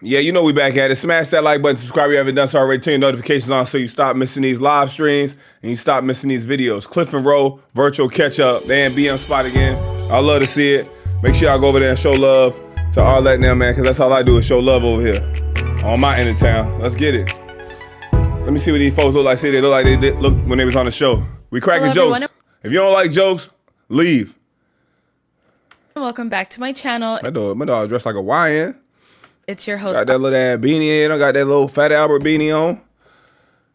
Yeah, you know we back at it. Smash that like button, subscribe if you haven't done so already. Turn your notifications on so you stop missing these live streams and you stop missing these videos. Cliff and Roll, virtual catch up. They ain't be on spot again. I love to see it. Make sure y'all go over there and show love to Arlette now, man, because that's all I do is show love over here on my end of town. Let's get it. Let me see what these folks look like. See, they look like they did look when they was on the show. We cracking jokes. If you don't like jokes, leave. Welcome back to my channel. My dog dressed like a YN. It's your host. Got that little ass beanie in. I got that little Fat Albert beanie on.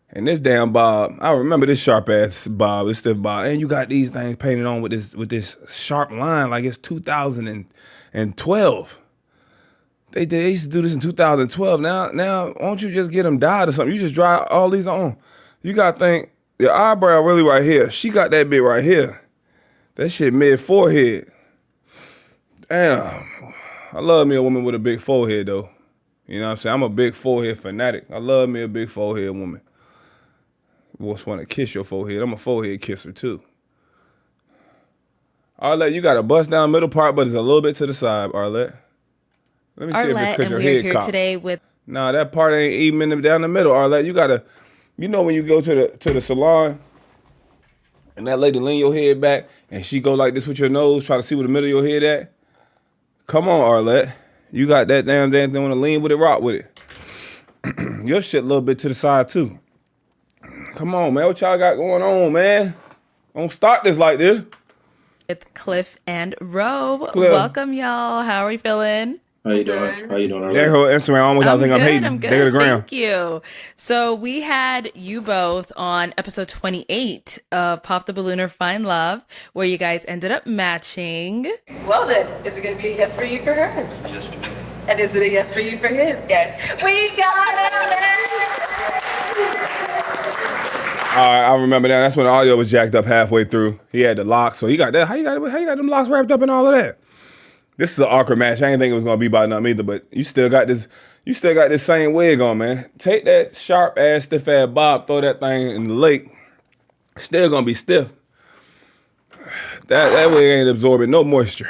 And this damn Bob. I remember this sharp ass Bob, this stiff Bob. And you got these things painted on with this sharp line like it's 2012. They used to do this in 2012. Now, why don't you just get them dyed or something? You just dry all these on. You got to think, your eyebrow really right here. She got that bit right here. That shit mid-forehead. Damn. I love me a woman with a big forehead, though. You know what I'm saying? I'm a big forehead fanatic. I love me a big forehead woman. You just want to kiss your forehead. I'm a forehead kisser, too. Arlette, you got a bust down middle part, but it's a little bit to the side, Arlette. Let me see if it's because your head cocked. Today with Nah, that part ain't even down the middle, Arlette. You got to, you know when you go to the salon and that lady lean your head back and she go like this with your nose, try to see where the middle of your head at? Come on, Arlette. You got that damn thing, want to lean with it, rock with it. Your shit a little bit to the side, too. Come on, man. What y'all got going on, man? Don't start this like this. With Cliff and Ro. Cliff. Welcome, y'all. How are you feeling? How you doing? How you doing? Their whole Instagram almost I think I'm hating. I'm good. They got a gram. Thank you. So we had you both on episode 28 of Pop the Balloon or Find Love, where you guys ended up matching. Well then, is it going to be a yes for you for her? Yes. And is it a yes for you for him? Yes. We got it! All right, I remember that. That's when the audio was jacked up halfway through. He had the locks, so he got that. How you got them locks wrapped up and all of that? This is an awkward match. I didn't think it was gonna be by nothing either, but you still got this same wig on, man. Take that sharp ass, stiff ass bob, throw that thing in the lake. Still gonna be stiff. That wig ain't absorbing no moisture.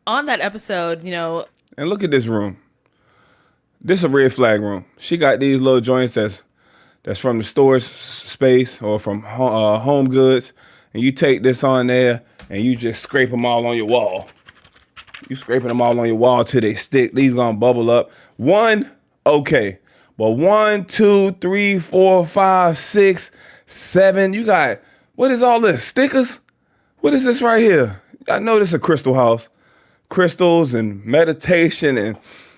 On that episode, you know. And look at this room. This a red flag room. She got these little joints that's from the storage space or from Home Goods, and you take this on there and you just scrape them all on your wall. You scraping them all on your wall till they stick. These gonna bubble up. One, okay. But 1, 2, 3, 4, 5, 6, 7. You got, what is all this? Stickers? What is this right here? I know this is a crystal house. Crystals and meditation and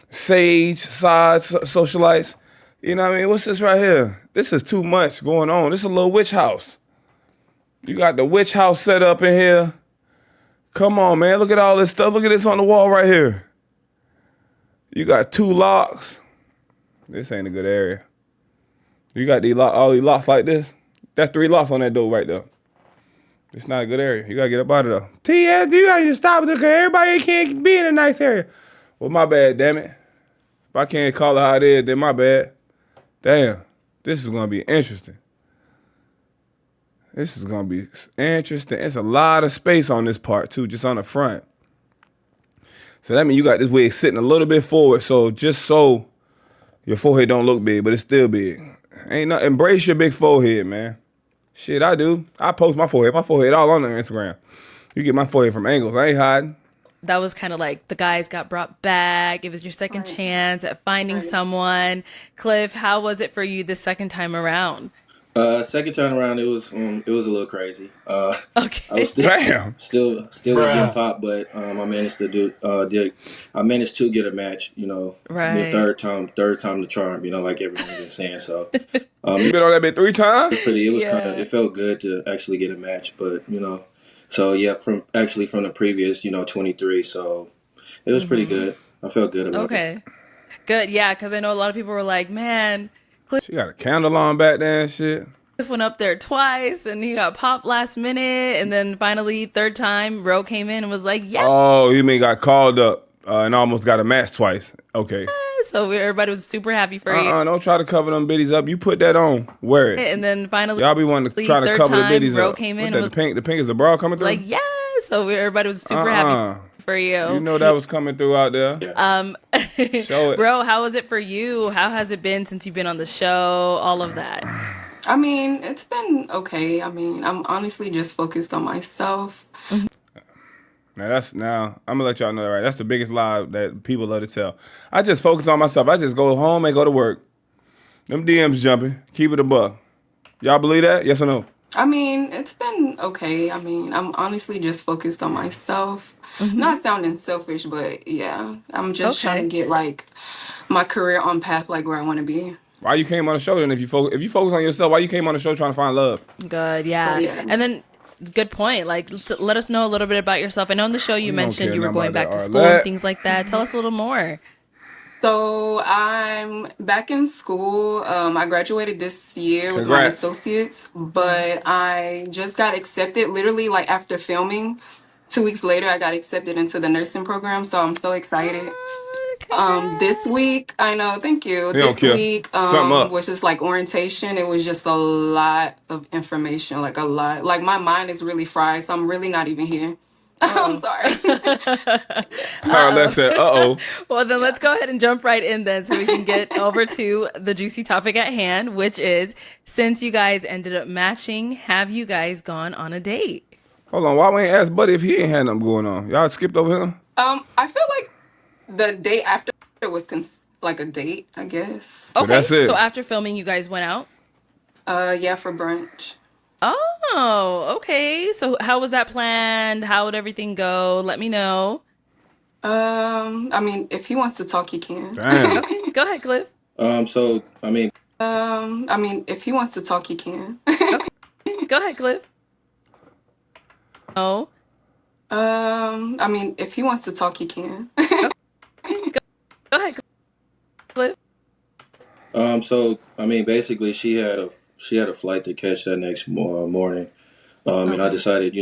sage, socialites. You know what I mean? What's this right here? This is too much going on. This is a little witch house. You got the witch house set up in here. Come on, man. Look at all this stuff. Look at this on the wall right here. You got 2 locks. This ain't a good area. You got all these locks like this. That's 3 locks on that door right there. It's not a good area. You got to get up out of there. TS, you got to stop it because everybody can't be in a nice area. Well, my bad, damn it. If I can't call it how it is, then my bad. Damn, this is going to be interesting. This is going to be interesting. It's a lot of space on this part, too, just on the front. So that means you got this wig sitting a little bit forward, so just so your forehead don't look big, but it's still big. Embrace your big forehead, man. Shit, I do. I post my forehead. My forehead all on the Instagram. You get my forehead from angles. I ain't hiding. That was kind of like the guys got brought back. It was your second chance at finding someone. Cliff, how was it for you the second time around? Second time around, it was a little crazy. Okay. I was still getting popped, but I managed to get a match. You know, right. The third time the charm. You know, like everyone's been saying. So you been on that bit 3 times? It felt good to actually get a match, but you know, so yeah, from the previous 23. So it was pretty good. I felt good about it. Okay, good. Yeah, because I know a lot of people were like, man. She got a candle on back there and shit. Cliff went up there twice and he got popped last minute. And then finally, third time, Ro came in and was like, yeah. Oh, you mean got called up and almost got a match twice. Okay. So everybody was super happy for you. Don't try to cover them biddies up. You put that on. Wear it. And then finally, y'all be wanting to try to cover the biddies Ro up. came in and was, the pink is the bra coming through? Like, yes. So everybody was super happy Uh-uh. for You you. know that was coming through out there. Yeah. Um, Show it. bro, how was it for you? How has it been since you've been on the show? All of that. I mean, it's been okay. I mean, I'm honestly just focused on myself. Now I'm gonna let y'all know that right. That's the biggest lie that people love to tell. I just focus on myself. I just go home and go to work. Them DMs jumping. Keep it a buck. Y'all believe that? Yes or no? I mean, it's been okay. I mean, I'm honestly just focused on myself. Not sounding selfish, but yeah, I'm just trying to Okay. get like my career on path like where I want to be. Why you came on the show then? If you focus on yourself, why you came on the show trying to find love? Good, So yeah. yeah. And then, good point. Like, let us know a little bit about yourself. I know in the show you We don't mentioned care you were nothing going about back that, to school and Arlette. things like that. Tell us a little more. So I'm back in school. I graduated this year with my Congrats. associates, but Nice. I just got accepted literally like after filming. 2 weeks later, I got accepted into the nursing program, so I'm so excited. This Congrats. week, I know, thank you. He don't This care. week, Something up. was just like orientation. It was just a lot of information, like a lot. Like my mind is really fried, so I'm really not even here. I'm Uh-oh. sorry. Arlette said, "Uh-oh." Well, then Yeah. let's go ahead and jump right in then so we can get over to the juicy topic at hand, which is since you guys ended up matching, have you guys gone on a date? Hold on. Why we ain't ask Buddy if he ain't had nothing going on? Y'all skipped over him? I feel like the day after was like a date, I guess. So Okay, that's so it. after filming, you guys went out? Yeah, for brunch. Oh, okay. So how was that planned? How would everything go? Let me know. I mean, if he wants to talk, he can. Damn. Okay, go ahead, Cliff. So I mean, I mean, if he wants to talk, he can. Okay, go ahead, Cliff. Oh, I mean, if he wants to talk, he can. go ahead, Cliff. so I mean, basically, she had a flight to catch that next morning. And I Okay. decided,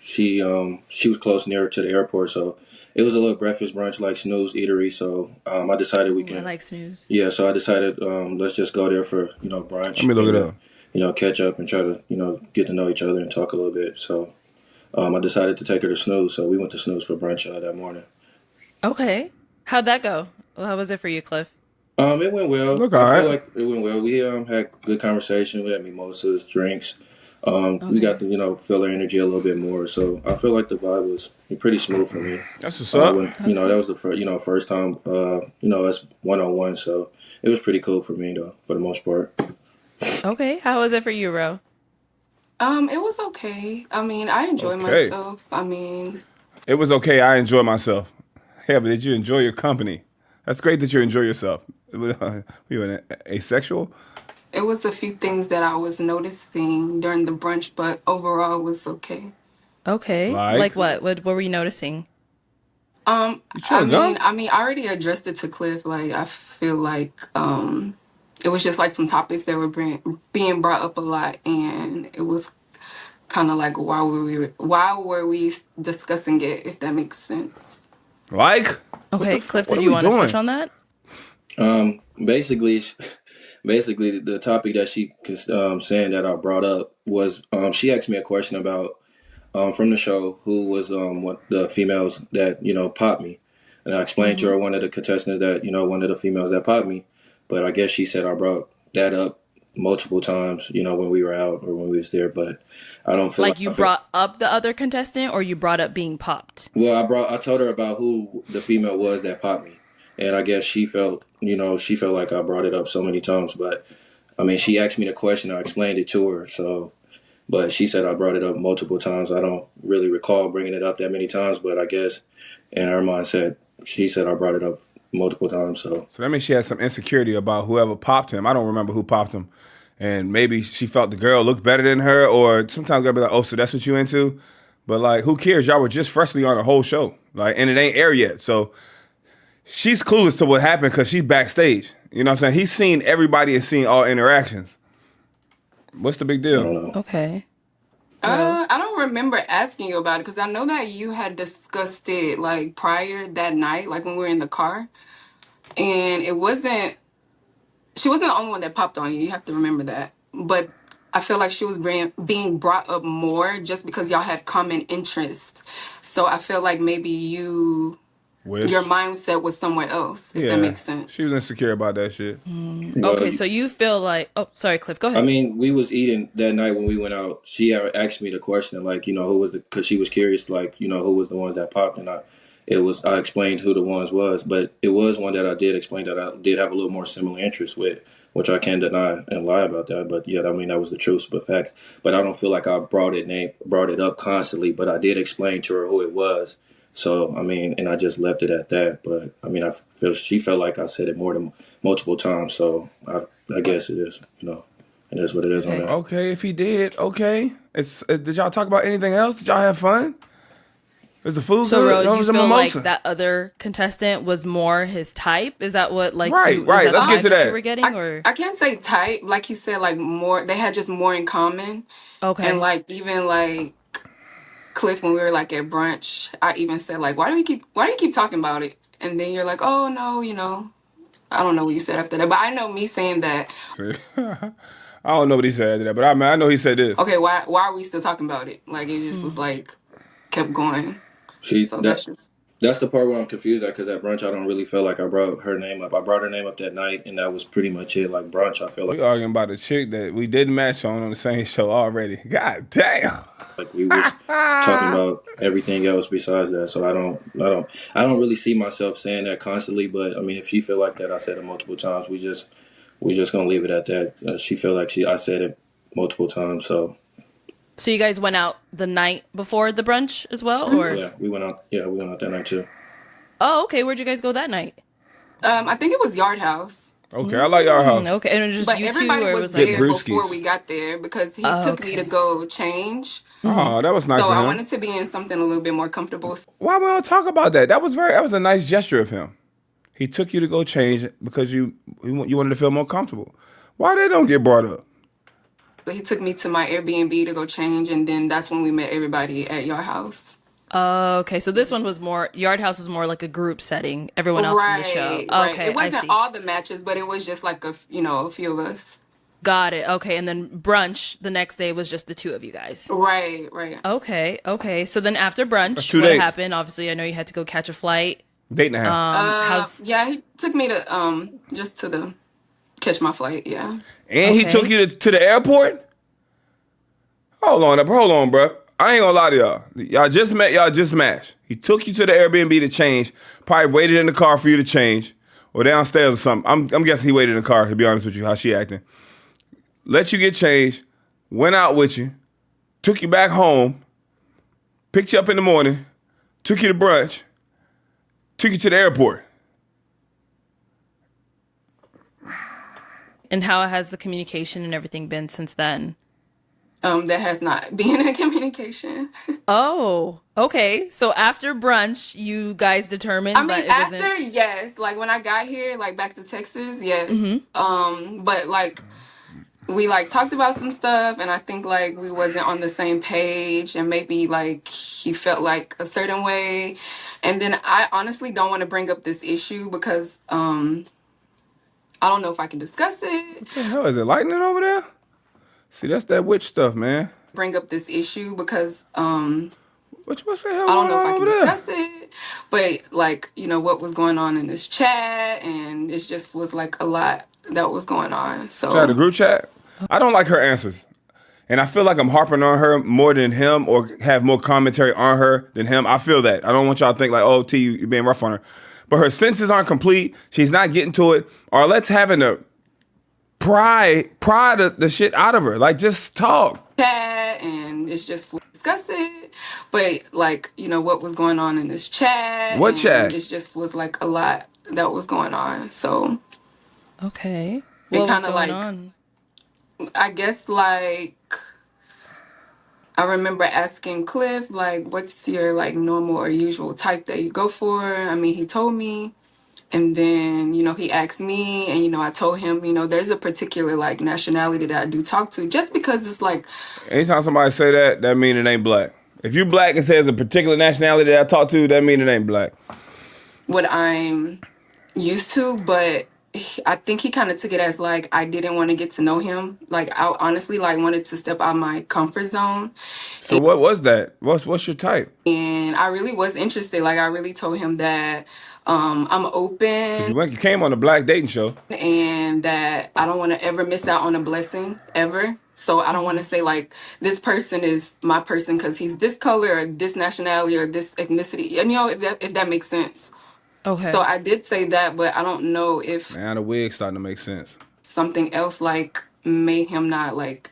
she was close near to the airport, so it was a little breakfast brunch like Snooze Eatery. So I decided we Ooh, I can, like snooze. yeah. So I decided let's just go there for Let brunch me look it and up. catch up and try to get to know each other and talk a little bit. So I decided to take her to Snooze, so we went to Snooze for brunch that morning. Okay. How'd that go? Well, how was it for you, Cliff? It went well. Look all I feel right. like it went well. We had good conversation. We had mimosas, drinks. We got Okay. to feel her energy a little bit more. So I feel like the vibe was pretty smooth for me. That's what's up. When that was the first time us 1-on-1. So it was pretty cool for me though, for the most part. Okay. How was it for you, Ro? It was okay. I mean, I enjoy Okay. myself. I mean, It was okay. I enjoy myself. Yeah, but did you enjoy your company? That's great that you enjoy yourself. You an asexual? it was a few things that I was noticing during the brunch, but overall it was okay. Okay. Like Like, what? What were you noticing? you chewing gum? I already addressed it to Cliff. Like, I feel like it was just like some topics that were being brought up a lot, and it was kind of like why were we discussing it? If that makes sense. Like? What the Okay, fuck? Cliff, What did are you we want to touch doing? on that? Basically, basically the topic that she saying that I brought up was she asked me a question about from the show who was what the females that popped me, and I explained to Mm-hmm. her one of the contestants that one of the females that popped me, but I guess she said I brought that up multiple times when we were out or when we was there, but I don't feel like Like you I feel. brought up the other contestant or you brought up being popped? Well, I told her about who the female was that popped me, and I guess she felt like I brought it up so many times, but I mean she asked me the question, I explained it to her, so. But she said I brought it up multiple times. I don't really recall bringing it up that many times, but I guess in her mindset, she said I brought it up multiple times. So So that means she had some insecurity about whoever popped him. I don't remember who popped him. And maybe she felt the girl looked better than her, or sometimes girl be like, oh, so that's what you into? But like, who cares? Y'all were just freshly on a whole show. Like, and it ain't air yet. So she's clueless to what happened because she's backstage. You know what I'm saying? He's seen everybody and seen all interactions. What's the big I deal? don't know. Okay. Ro. I don't remember asking you about it because I know that you had discussed it like prior that night, like when we were in the car, and it wasn't. She wasn't the only one that popped on you. You have to remember that. But I feel like she was being brought up more just because y'all had common interest. So I feel like maybe your Wish. mindset was somewhere else, if that Yeah. makes She sense. was insecure about that shit. Well, Okay, so you feel like, oh, sorry, Cliff, go I ahead. mean, we was eating that night when we went out. She had asked me the question, like, who was because she was curious, like, who was the ones that popped, and I explained who the ones was, but it was one that I did explain that I did have a little more similar interest with, which I can't deny and lie about that. But yeah, I mean, that was the truth, but fact. But I don't feel like I brought it up constantly, but I did explain to her who it was. So I mean, and I just left it at that. But I mean, I feel she felt like I said it more than multiple times. So I guess it is, it is what it is on Okay. that. Okay, if he did, okay. Did y'all talk about anything else? Did y'all have fun? Is the food So, good? Ro, What you was the feel like mimosa? that other contestant was more his type? Is that what, like, Right, is right. that the Let's get vibe to that you that. were getting, or? I can't say type, like he said, like more. They had just more in common, and Okay. like even like Cliff, when we were like at brunch, I even said like, why do you keep talking about it? And then you're like, oh no, I don't know what you said after that, but I know me saying that. I don't know what he said after that, but I know he said this. Okay, why are we still talking about it? Like it just was like kept going. She So that that's just That's the part where I'm confused at because at brunch I don't really feel like I brought her name up. I brought her name up that night, and that was pretty much it. Like brunch, I feel We arguing about a chick that we didn't match on the same show already. God damn. like we was talking about everything else besides that. So I don't really see myself saying that constantly. But I mean, if she feel like that, I said it multiple times. We just gonna leave it at that. She feel like I said it multiple times. So So you guys went out the night before the brunch as well, or? yeah, we went out. Yeah, we went out that night too. Oh, okay. Where'd you guys go that night? I think it was Yard House. Okay, I like our house. Okay, and it was just But you two, everybody or it was was like? Big there before brewskis. we got there because he Oh, took me to okay. go change. Oh, that was nice So of I him. wanted to be in something a little bit more comfortable. Why we don't talk about that? That was a nice gesture of him. He took you to go change because you wanted to feel more comfortable. Why they don't get brought up? So he took me to my Airbnb to go change, and then that's when we met everybody at your house. Okay, so this one was more, Yard House was more like a group setting. Everyone else from the show. Right, right. Okay, It I wasn't see. all the matches, but it was just like a few of us. Got it. Okay, and then brunch the next day was just the two of you guys. Right, right. Okay, okay. So then after That's brunch, 2 what days. happened? Obviously, I know you had to go catch a flight. Date and a half. How's Yeah, he took me to just to the catch my flight. Yeah. And he okay. took you to the airport? Hold on, bro. I ain't gonna lie to y'all. Y'all just met, y'all just matched. He took you to the Airbnb to change, probably waited in the car for you to change, or downstairs or something. I'm guessing he waited in the car, to be honest with you, how she acting. Let you get changed, went out with you, took you back home, picked you up in the morning, took you to brunch, took you to the airport. and how has the communication and everything been since then? That has not been in communication. Oh, okay. So after brunch, you guys I determined mean, that it wasn't. after, yes, like when I got here, like back to Texas, yes. But like we like talked about some stuff, and I think like we wasn't on the same page, and maybe like he felt like a certain way, and then I honestly don't want to bring up this issue because I don't know if I can discuss it. What the hell, is it lightning over there? See, that's that witch stuff, man. Bring up this issue because What's the hell I don't going know if on I over can there? discuss it, but like, what was going on in this chat, and it just was like a lot that was going on. Try the So, group chat. I don't like her answers. And I feel like I'm harping on her more than him or have more commentary on her than him. I feel that. I don't want y'all to think like, oh, T, you're being rough on her. But her senses aren't complete. She's not getting to it. Or let's having to pry the shit out of her. Like, just talk. chat, and it's just discuss it, but like, what was going on in this chat, What and chat? it just was like a lot that was going on. So, Okay. it What was kind of going like, on? I guess like, I remember asking Cliff, like, what's your like normal or usual type that you go for? I mean, he told me. And then, he asked me, and, I told him, there's a particular like nationality that I do talk to just because it's like Anytime somebody say that, that mean it ain't black. If you black and says a particular nationality that I talk to, that mean it ain't black. what I'm used to, but I think he kind of took it as like I didn't want to get to know him. Like I honestly like wanted to step out my comfort zone, So what was that? What's your type? and I really was interested. Like I really told him that I'm Because open you came on the Black Dating Show. and that I don't want to ever miss out on a blessing ever. So I don't want to say like this person is my person because he's this color or this nationality or this ethnicity. And you know if that makes sense. So Okay. I did say that, but I don't know if Now the wig's starting to make sense. something else like made him not like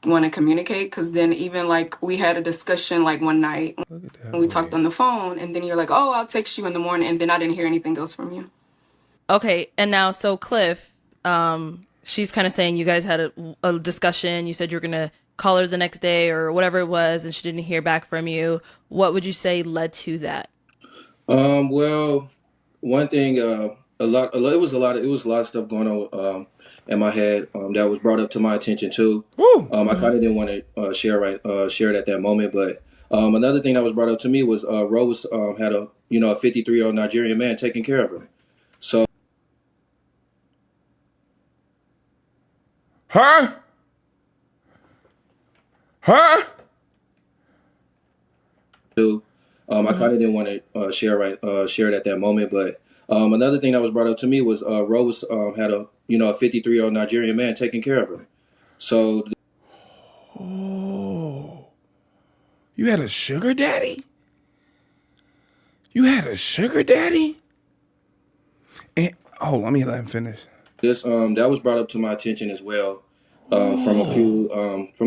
want to communicate. Because then even like we had a discussion like one night Look at when that we talked wig. on the phone, and then you're like, "Oh, I'll text you in the morning," and then I didn't hear anything else from you. Okay. And now, so Cliff, she's kind of saying you guys had a discussion. You said you were going to call her the next day or whatever it was, and she didn't hear back from you. What would you say led to that? Well, one thing, it was a lot of stuff going on in my head that was brought up to my attention too. Woo! I kind of didn't want to share it at that moment, but another thing that was brought up to me was Rose had a 53-year-old Nigerian man taking care of her. So Her? Her? too, I kind of didn't want to share it at that moment, but another thing that was brought up to me was Rose had a 53-year-old Nigerian man taking care of her. So Oh. You had a sugar daddy? You had a sugar daddy? And let me let him finish. this that was brought up to my attention as well from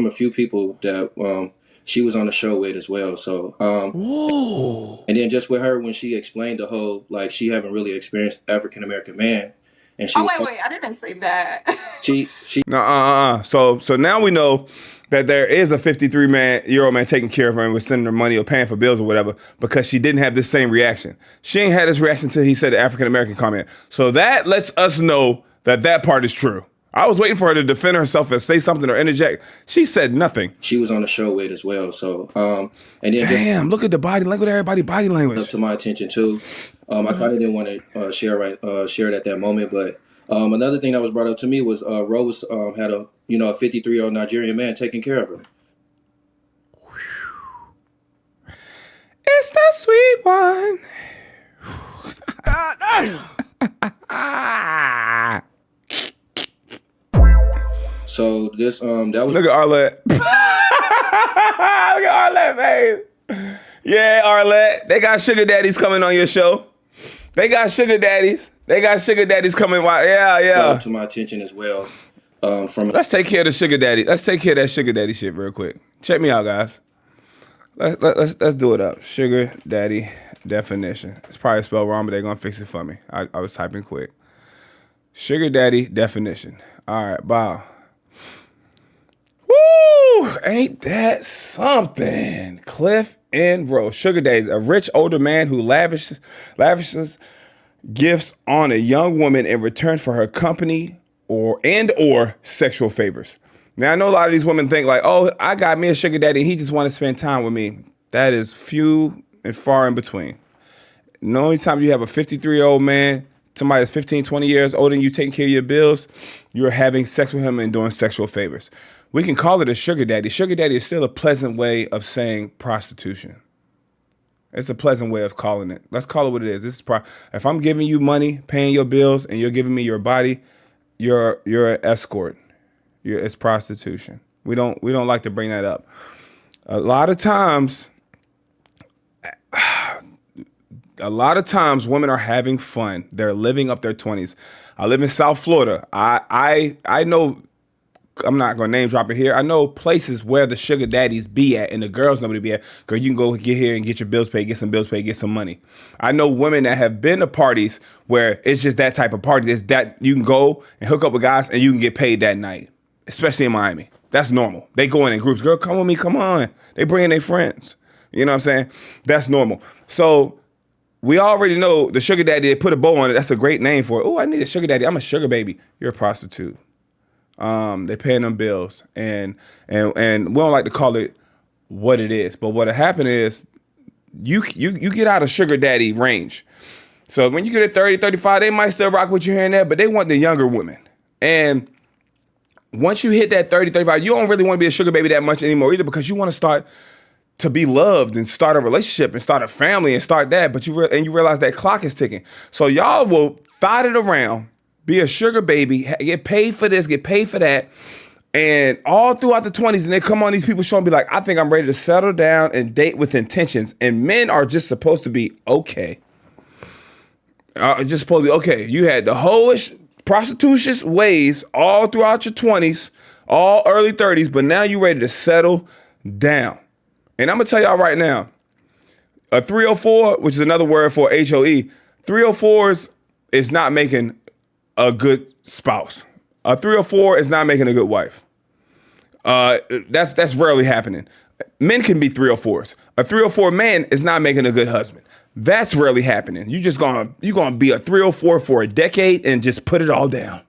a few people that she was on the show with as well. So Whoa. and then just with her when she explained the whole like she haven't really experienced African American man, and she Oh was wait, I didn't say that. she No, So now we know that there is a 53-year-old man taking care of her and was sending her money or paying for bills or whatever because she didn't have this same reaction. She ain't had this reaction until he said the African American comment. So that lets us know that part is true. I was waiting for her to defend herself and say something or interject. She said nothing. she was on the show with as well. So and then just Damn, look at the body language, everybody body up language. to my attention too. I kind of didn't want to share it at that moment, but another thing that was brought up to me was Rose had a 53-year-old Nigerian man taking care of her. It's the sweet one. So this that was Look at Arlette. Look at Arlette, man. Yeah, Arlette. They got sugar daddies coming on your show. They got sugar daddies. They got sugar daddies coming. brought Yeah. up to my attention as well. Let's take care of the sugar daddy. Let's take care of that sugar daddy shit real quick. Check me out, guys. Let's do it up. Sugar daddy definition. It's probably spelled wrong, but they're gonna fix it for me. I was typing quick. Sugar daddy definition. All right, bow. Woo! Ain't that something? Cliff and Rose. Sugar daddy is a rich older man who lavishes gifts on a young woman in return for her company or sexual favors. Now I know a lot of these women think like, oh, I got me a sugar daddy, he just want to spend time with me. That is few and far in between. The only time you have a 53-year-old man, somebody that's 15, 20 years older than you taking care of your bills, you're having sex with him and doing sexual favors. We can call it a sugar daddy. Sugar daddy is still a pleasant way of saying prostitution. It's a pleasant way of calling it. Let's call it what it is. If I'm giving you money, paying your bills, and you're giving me your body, you're an escort. It's prostitution. We don't like to bring that up. A lot of times, women are having fun. They're living up their 20s. I live in South Florida. I know. I'm not gonna name drop it here. I know places where the sugar daddies be at and the girls know where to be at. Girl, you can go get here and get your bills paid, get some bills paid, get some money. I know women that have been to parties where it's just that type of party. It's that you can go and hook up with guys and you can get paid that night, especially in Miami. That's normal. They go in groups. Girl, come with me, come on. They bring in their friends. You know what I'm saying? That's normal. So we already know the sugar daddy, they put a bow on it. That's a great name for it. Oh, I need a sugar daddy. I'm a sugar baby. You're a prostitute. They paying them bills, and we don't like to call it what it is. But what happened is, you get out of sugar daddy range. So when you get at 30, 35, they might still rock with you here and there, but they want the younger women. And once you hit that 30, 35, you don't really want to be a sugar baby that much anymore either, because you want to start to be loved and start a relationship and start a family and start that. But you realize that clock is ticking. So y'all will fight it around, be a sugar baby, get paid for this, get paid for that. And all throughout the 20s, and they come on these people show and be like, I think I'm ready to settle down and date with intentions. And men are just supposed to be okay. Just supposed to be okay. You had the hoish, prostitutious ways all throughout your 20s, all early 30s, but now you ready to settle down. And I'm going to tell y'all right now, a 304, which is another word for HOE, 304s is not making a good spouse. A 304 is not making a good wife. That's rarely happening. Men can be 304s. A 304 man is not making a good husband. That's rarely happening. You're gonna be a 304 for a decade and just put it all down.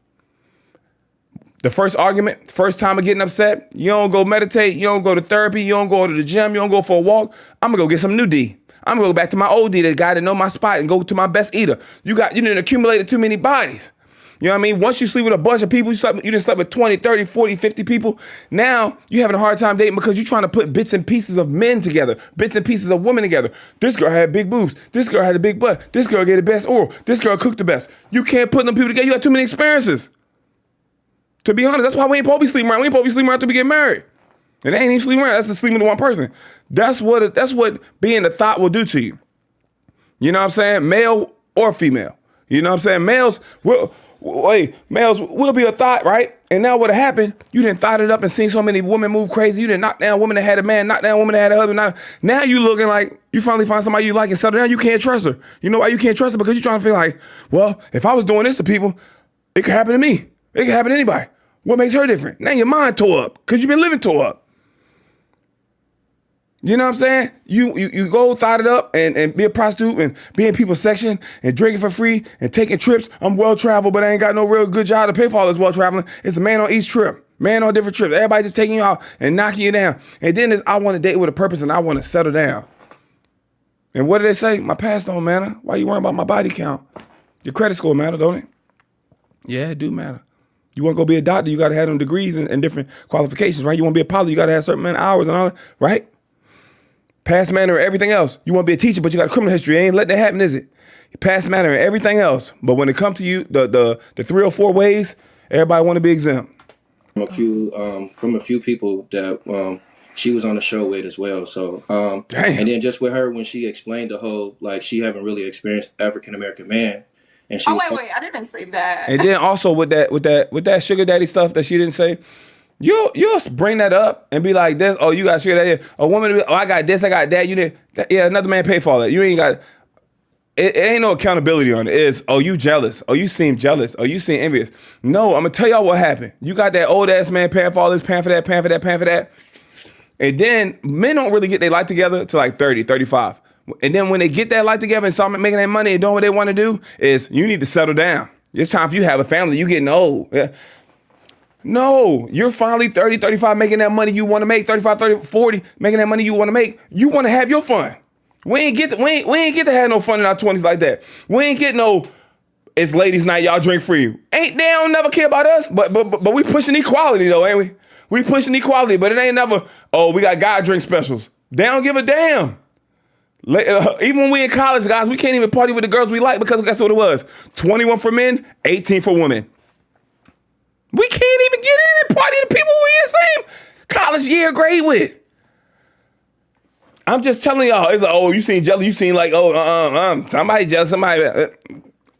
The first argument, first time of getting upset, you don't go meditate, you don't go to therapy, you don't go to the gym, you don't go for a walk. I'm gonna go get some new D. I'm gonna go back to my old D, the guy that know my spot, and go to my best eater. You didn't accumulate too many bodies. You know what I mean? Once you sleep with a bunch of people, you didn't sleep with 20, 30, 40, 50 people. Now you're having a hard time dating because you're trying to put bits and pieces of men together, bits and pieces of women together. This girl had big boobs. This girl had a big butt. This girl gave the best oral. This girl cooked the best. You can't put them people together. You got too many experiences. To be honest, that's why we ain't supposed to be sleeping around. We ain't supposed to be sleeping around until we get married. And they ain't even sleeping around. That's just sleeping with one person. That's what being a thought will do to you. You know what I'm saying? Male or female. You know what I'm saying? Males will be a thought, right? And now what happened, you done thought it up and seen so many women move crazy. You done knock down women that had a man, knock down women that had a husband. Now you looking like you finally find somebody you like and settle down. You can't trust her. You know why you can't trust her? Because you're trying to feel like, well, if I was doing this to people, it could happen to me. It could happen to anybody. What makes her different? Now your mind tore up because you've been living tore up. You know what I'm saying? You go thought it up and be a prostitute and be in people's section and drinking for free and taking trips. I'm well traveled, but I ain't got no real good job to pay for all this well traveling. It's a man on each trip, man on different trips. Everybody just taking you out and knocking you down. And then I want to date with a purpose and I want to settle down. And what do they say? My past don't matter. Why you worrying about my body count? Your credit score matter, don't it? Yeah, it do matter. You want to go be a doctor, you got to have them degrees and different qualifications, right? You want to be a pilot, you got to have certain amount of hours and all that, right? Past matter and everything else. You want to be a teacher, but you got a criminal history. Ain't letting that happen, is it? Past matter and everything else. But when it comes to you, the 304 ways, everybody want to be exempt. From a few people that she was on the show with as well. So Damn. And then just with her when she explained the whole like she haven't really experienced African American man. And she wait, I didn't say that. And then also with that sugar daddy stuff that she didn't say, you'll bring that up and be like this. Oh, you got sugar daddy. A woman. Oh, I got this. I got that. You did. Yeah, another man paid for all that. You ain't got. It ain't no accountability on it. It's you jealous. You seem jealous. You seem envious. No, I'm gonna tell y'all what happened. You got that old ass man paying for all this, paying for that, paying for that, paying for that. And then men don't really get their life together to like 30, 35. And then when they get that life together and start making that money and doing what they want to do, is you need to settle down. It's time for you to have a family. You getting old. Yeah. No, you're finally 30, 35 making that money you want to make, 35, 30, 40 making that money you want to make. You want to have your fun. We ain't get to have no fun in our 20s like that. We ain't get no it's ladies night, y'all drink free. They don't never care about us, but we pushing equality though, ain't we? We pushing equality, but it ain't never, we got guy drink specials. They don't give a damn. Even when we in college, guys, we can't even party with the girls we like because that's what it was. 21 for men, 18 for women. We can't even get in and party with the people we in the same college year grade with. I'm just telling y'all, it's like, you seen jealous, you seen like, somebody jealous, somebody.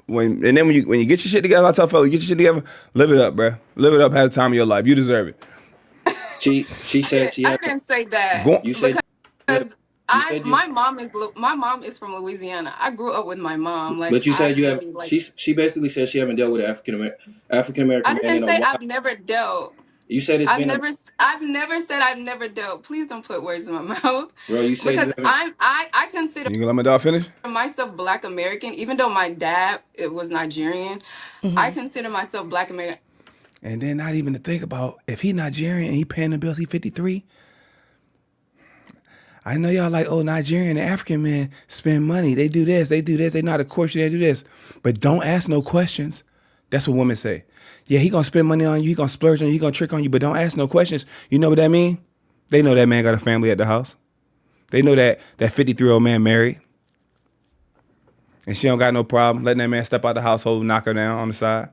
And then when you get your shit together, I tell fellas, get your shit together, live it up, bro. Live it up, have the time of your life. You deserve it. She said she. I didn't say that. You said because my mom is from Louisiana. I grew up with my mom. Like, but you said you have. Like, she basically said she haven't dealt with an African American I man. didn't say I've never dealt. You said I've never said I've never dealt. Please don't put words in my mouth. Bro, you said because I consider You gonna let my dog finish? myself Black American, even though my dad was Nigerian. Mm-hmm. I consider myself Black American. And then not even to think about if he Nigerian and he paying the bills, he 53. I know y'all like, oh, Nigerian and African men spend money. They do this, they know how to court you, they do this. But don't ask no questions. That's what women say. Yeah, he gonna spend money on you, he gonna splurge on you, he gonna trick on you, but don't ask no questions. You know what that mean? They know that man got a family at the house. They know that 53-year-old man married. And she don't got no problem letting that man step out the household and knock her down on the side.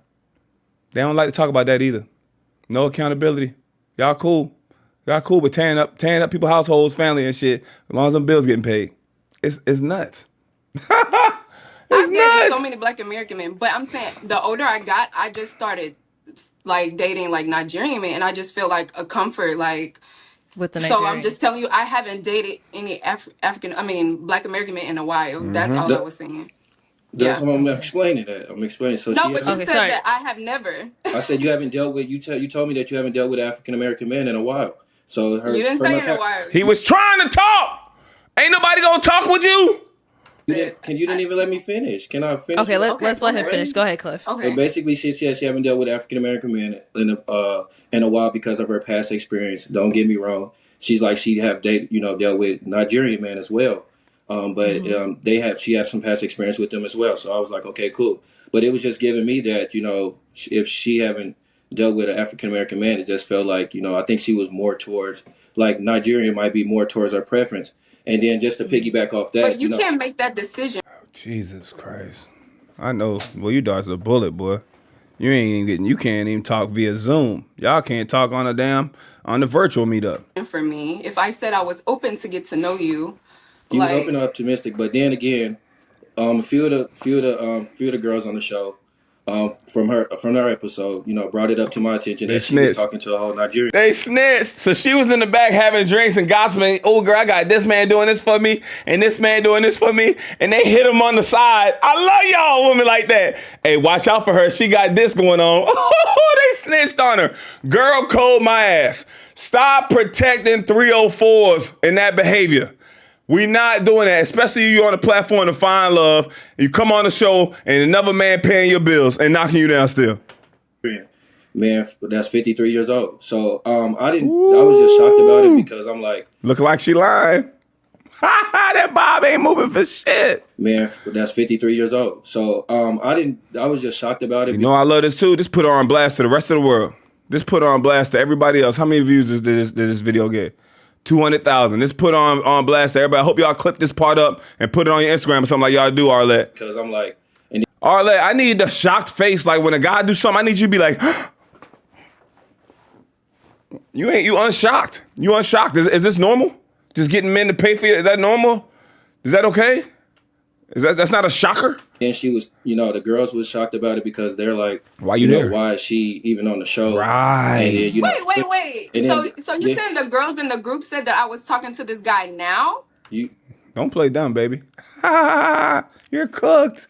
They don't like to talk about that either. No accountability. Y'all cool. Y'all cool, but tearing up people's households, family and shit, as long as them bills getting paid. It's nuts. I've dated so many Black American men, but I'm saying the older I got, I just started like dating like Nigerian men, and I just feel like a comfort, like with the so Nigerians. I'm just telling you, I haven't dated any Black American men in a while. That's all I was saying. That's Yeah. what I'm explaining. That I'm explaining. So No, she but you hasn't- said that I have never. I said you haven't dealt with you told me that you haven't dealt with African American men in a while. So her You didn't from say her in a pa- while. He was trying to talk. Ain't nobody gonna talk with you. You didn't even let me finish. Can I finish? Okay, let's let him already? finish. Go ahead, Cliff. So Okay. basically, she said she haven't dealt with African American men in a while because of her past experience. Don't get me wrong. She's like she have dealt with Nigerian men as well. But she had some past experience with them as well. So I was like, okay, cool. But it was just giving me that, if she haven't dealt with an African American man, it just felt like, I think she was more towards, like Nigerian might be more towards her preference. And then just to piggyback off that, But you can't make that decision. Jesus Christ. I know. Well, you dodged a bullet, boy. You can't even talk via Zoom. Y'all can't talk on the virtual meetup. For me, if I said I was open to get to know you, you was like open and optimistic, but then again, a few of the girls on the show, from her episode, brought it up to my attention They that she was snitched. talking to a whole Nigerian. They snitched. So she was in the back having drinks and gossiping. Oh, girl, I got this man doing this for me and this man doing this for me. And they hit him on the side. I love y'all women like that. Hey, watch out for her. She got this going on. Oh, they snitched on her. Girl code my ass. Stop protecting 304s in that behavior. We not doing that, especially you on a platform to find love. You come on the show and another man paying your bills and knocking you down still. Man, that's 53 years old. So I was just shocked about it because I'm like, look like she lying. That Bob ain't moving for shit. man, that's 53 years old. So I was just shocked about it. You know I love this too. This put her on blast to the rest of the world. This put her on blast to everybody else. How many views did this video get? 200,000. This put on blast to everybody. I hope y'all clip this part up and put it on your Instagram or something like y'all do, Arlette. Because I'm like, Arlette, I need the shocked face. Like when a guy do something, I need you to be like, you unshocked. You unshocked. Is this normal? Just getting men to pay for you? Is that normal? Is that okay? That's not a shocker? then she was, the girls was shocked about it because they're like, Why you here? Why is she even on the show? Right. And then, wait. And then, So you saying the girls in the group said that I was talking to this guy now? Don't play dumb, baby. You're cooked.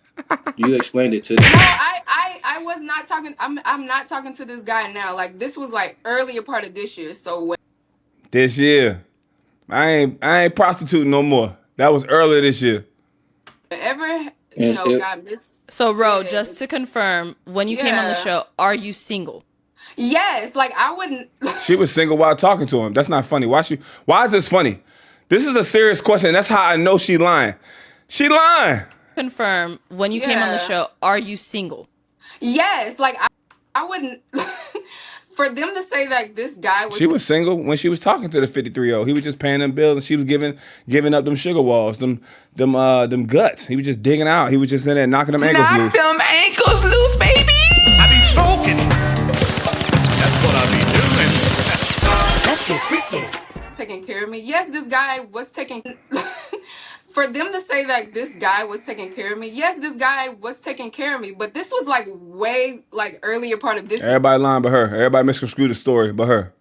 You explained it to them. No, I was not talking. I'm not talking to this guy now. Like this was like earlier part of this year. So This year. I ain't prostituting no more. That was earlier this year. whenever got missed. So, Ro, just to confirm, when you came on the Yeah. show, are you single? Yes, like I wouldn't. She was single while talking to him. That's not funny. Why is this funny? This is a serious question. That's how I know she lying. She lying. Confirm, when you came on the Yeah. show, are you single? Yes, like I wouldn't. For them to say that this guy was. She was single when she was talking to the 53-year-old. He was just paying them bills and she was giving up them sugar walls, them guts. He was just digging out. He was just in there knocking them ankles loose. Knock them ankles loose, baby. I be smoking. That's what I be doing. Let's get freaky. Taking care of me. Yes, this guy was taking. For them to say that this guy was taking care of me. Yes, this guy was taking care of me. But this was like way like earlier part of this Everybody lying but her. Everybody misconstrued the story but her.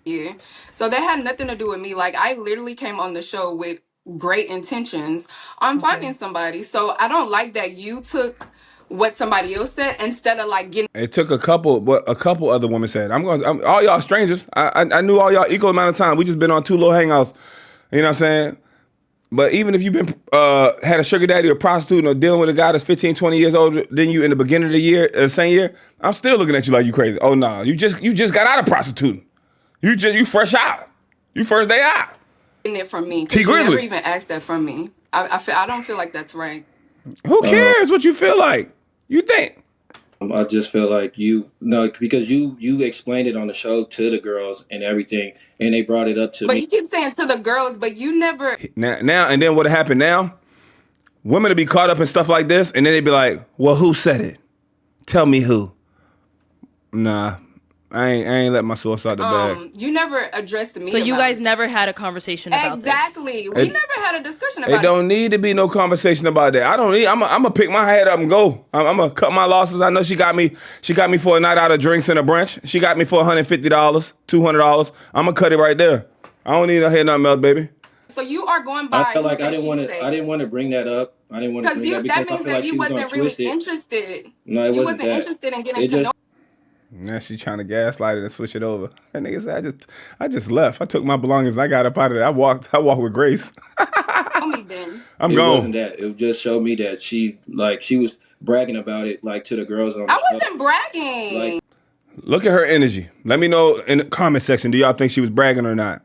year. So that had nothing to do with me. Like I literally came on the show with great intentions on finding somebody. So I don't like that you took what somebody else said instead of like getting. It took a couple other women said. All y'all strangers. I knew all y'all equal amount of time. We just been on 2 little hangouts. You know what I'm saying? But even if you've been had a sugar daddy or prostitute or dealing with a guy that's 15, 20 years older than you in the beginning of the year, same year, I'm still looking at you like you crazy. Oh no, you just got out of prostituting. You fresh out. You first day out. it from me T because you never Grizzly. even asked that from me. I don't feel like that's right. Who cares what you feel like? You think? I just feel like because you explained it on the show to the girls and everything, and they brought it up to But me. you keep saying to the girls, but you never. Now, and then what happened now? Women will be caught up in stuff like this, and then they be like, well, who said it? Tell me who. Nah, I ain't let my source out the bag. You never addressed me. So you about guys it. never had a conversation about Exactly. this. We never had a discussion It about it. don't need to be no conversation about that. I don't need. I'm gonna pick my head up and go. I'm gonna cut my losses. I know she got me. She got me for a night out of drinks and a brunch. She got me for $150, $200. I'm gonna cut it right there. I don't need to hear nothing else, baby. So you are going by. I felt like he I said, didn't she want to. said. I didn't want to bring that up. I didn't want to bring that because That I means feel that like she you was gonna wasn't really twist it. interested. No, it you wasn't that. interested in getting It to just know. Now she trying to gaslight it and switch it over. That nigga said, I just left. I took my belongings. I got up out of there. I walked with grace. Me then. I'm it gone. wasn't that. It just showed me that she was bragging about it like to the girls on the I show. wasn't bragging. Like, Look at her energy. Let me know in the comment section. Do y'all think she was bragging or not?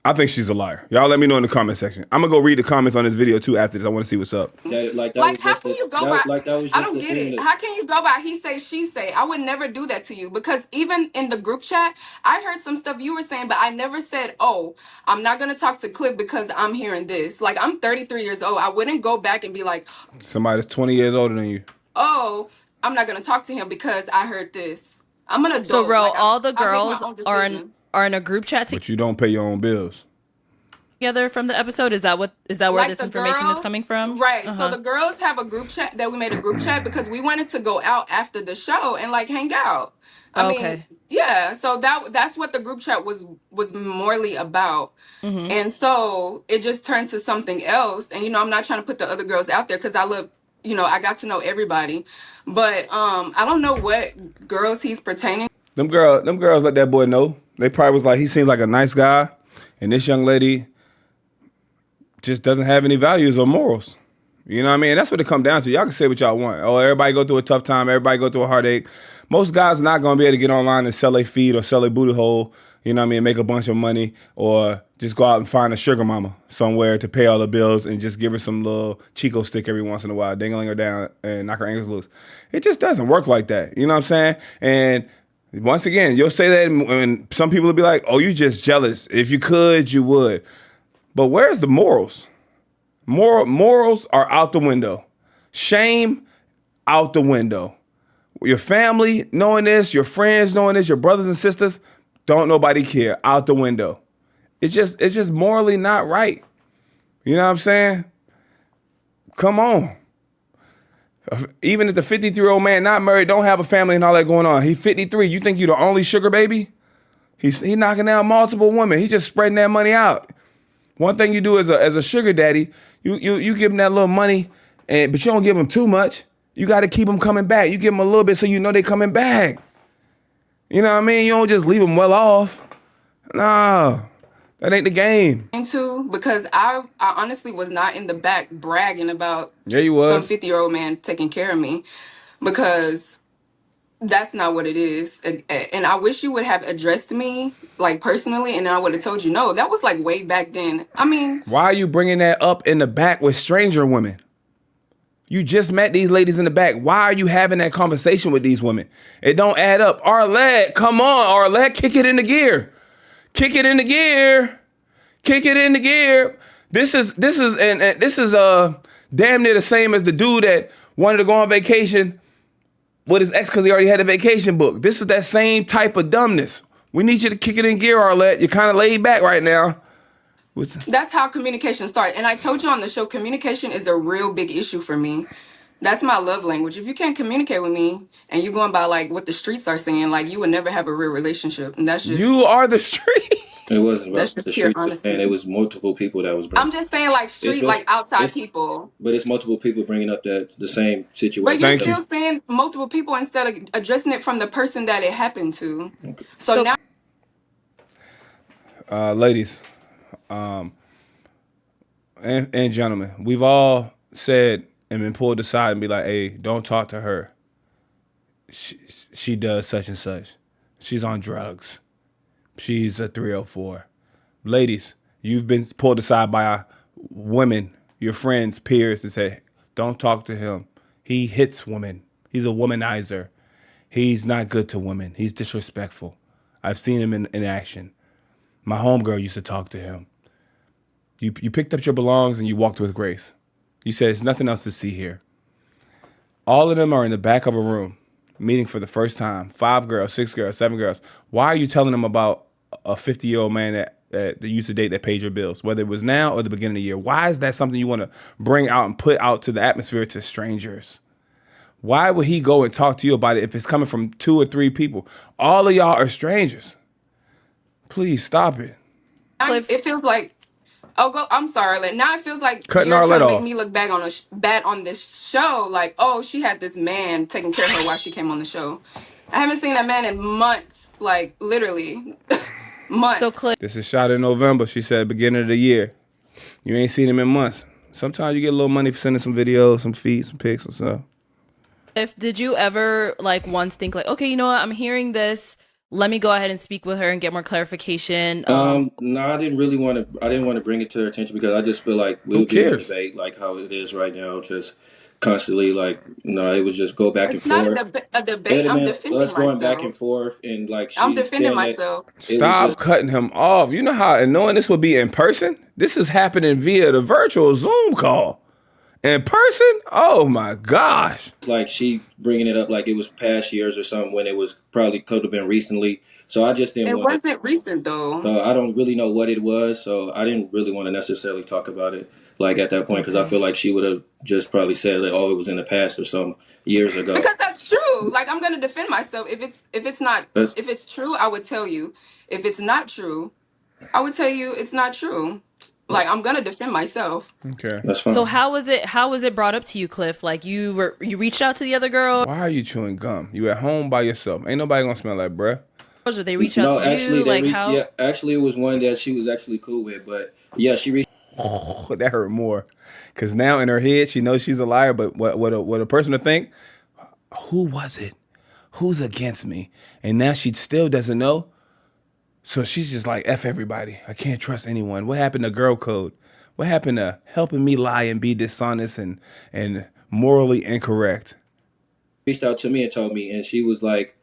I think she's a liar. Y'all let me know in the comment section. I'm gonna go read the comments on this video too after this. I want to see what's up. that was How just can the, you go that, by? like that was I just don't the get thing. it. How can you go by he say, she say? I would never do that to you because even in the group chat, I heard some stuff you were saying, but I never said, oh, I'm not going to talk to Cliff because I'm hearing this. Like, I'm 33 years old. I wouldn't go back and be like, Somebody that's 20 years older than you. oh, I'm not going to talk to him because I heard this. I'm an adult. So, Ro, Like, all the I make girls my own are decisions. in a group chat But you don't pay your own bills. together from the episode. Is that where Like this the information is girls, coming from? right? So the girls have a group chat that we made a group chat because we wanted to go out after the show and like hang out. I mean, Okay. yeah. So that's what the group chat was morely about. Mm-hmm. And so it just turned to something else. And I'm not trying to put the other girls out there because I love, I got to know everybody. But I don't know what girls he's pertaining. Them girls let that boy know. They probably was like, he seems like a nice guy, and this young lady just doesn't have any values or morals. You know what I mean? That's what it come down to. Y'all can say what y'all want. Oh, everybody go through a tough time. Everybody go through a heartache. Most guys are not going to be able to get online and sell a feed or sell a booty hole, you know what I mean, make a bunch of money, or just go out and find a sugar mama somewhere to pay all the bills and just give her some little Chico stick every once in a while, dingling her down and knock her ankles loose. It just doesn't work like that. You know what I'm saying? And once again, you'll say that and some people will be like, oh, you just jealous. If you could, you would. But where's the morals? Morals are out the window. Shame, out the window. Your family knowing this, your friends knowing this, your brothers and sisters, don't nobody care. Out the window. It's just morally not right. You know what I'm saying? Come on. Even if the 53-year-old man not married, don't have a family and all that going on. He's 53. You think you the only sugar baby? He's knocking down multiple women. He's just spreading that money out. One thing you do as a sugar daddy, you give him that little money, but you don't give him too much. You got to keep them coming back. You give them a little bit so you know they coming back. You know what I mean? You don't just leave them well off. No, that ain't the game. Into because I honestly was not in the back bragging about Yeah, you was. some 50-year-old man taking care of me because that's not what it is. And I wish you would have addressed me like personally, and then I would have told you no. That was like way back then. I mean, Why are you bringing that up in the back with stranger women? You just met these ladies in the back. Why are you having that conversation with these women? It don't add up. Arlette, come on, Arlette, kick it into gear. Kick it into gear. Kick it into gear. This is damn near the same as the dude that wanted to go on vacation with his ex because he already had a vacation book. This is that same type of dumbness. We need you to kick it in gear, Arlette. You're kind of laid back right now. that's how communication starts. And I told you on the show, communication is a real big issue for me. That's my love language. If you can't communicate with me and you're going by like what the streets are saying, like you would never have a real relationship. And that's just You are the street. it wasn't that's about just the pure street, honesty. and it was multiple people that was bringing. I'm just saying like street, like outside people. But it's multiple people bringing up the same situation. But you're Thank still you. saying multiple people instead of addressing it from the person that it happened to. So So- now Ladies, and gentlemen, we've all said and been pulled aside and be like, hey, don't talk to her. She does such and such. She's on drugs. She's a 304. Ladies, you've been pulled aside by women, your friends, peers, and say, don't talk to him. He hits women. He's a womanizer. He's not good to women. He's disrespectful. I've seen him in action. My homegirl used to talk to him. You picked up your belongings and you walked with grace. You said, there's nothing else to see here. All of them are in the back of a room, meeting for the first time. 5 girls, 6 girls, 7 girls. Why are you telling them about a 50-year-old man that used to date that paid your bills, whether it was now or the beginning of the year? Why is that something you want to bring out and put out to the atmosphere to strangers? Why would he go and talk to you about it if it's coming from 2 or 3 people? All of y'all are strangers. Please stop it. It feels like, I'm sorry. Like, now it feels like Cutting you're trying Arlette to make off. me look bad on this show. Like, oh, she had this man taking care of her while she came on the show. I haven't seen that man in months. Like, literally months. So Cliff, This is shot in November. She said beginning of the year. You ain't seen him in months. Sometimes you get a little money for sending some videos, some feeds, some pics or stuff. did you ever like once think like, okay, you know what? I'm hearing this. Let me go ahead and speak with her and get more clarification. No, I didn't really want to. I didn't want to bring it to her attention because I just feel like we'll Who get in a cares? debate like how it is right now, just constantly like it was just go back and It's not forth. a It would debate. have I'm been defending us going back and myself. forth and like I'm she defending saying that myself. it was Stop just cutting him off. You know how annoying this would be in person? This is happening via the virtual Zoom call. In person? Oh my gosh. like she bringing it up like it was past years or something when it was probably could have been recently. So I just didn't It want to. wasn't recent though. So I don't really know what it was. So I didn't really want to necessarily talk about it like at that point because I Okay. feel like she would have just probably said like, oh, it was in the past or some years ago. Because that's true. Like, I'm gonna defend myself. That's If it's true, I would tell you. If it's not true, I would tell you it's not true. Like, I'm gonna defend myself. Okay. that's So fine. how was it brought up to you, Cliff? Like you reached out to the other girl, Why are you chewing gum? You at home by yourself. Ain't nobody gonna smell like breath. or they reach out No, to actually, you? Like how? yeah, actually, it was one that she was actually cool with, but yeah, she reached. Oh, that hurt more. Cause now in her head she knows she's a liar, but what a person to think, who was it? Who's against me? And now she still doesn't know. So she's just like, F everybody. I can't trust anyone. What happened to girl code? What happened to helping me lie and be dishonest and morally incorrect? Reached out to me and told me, and she was like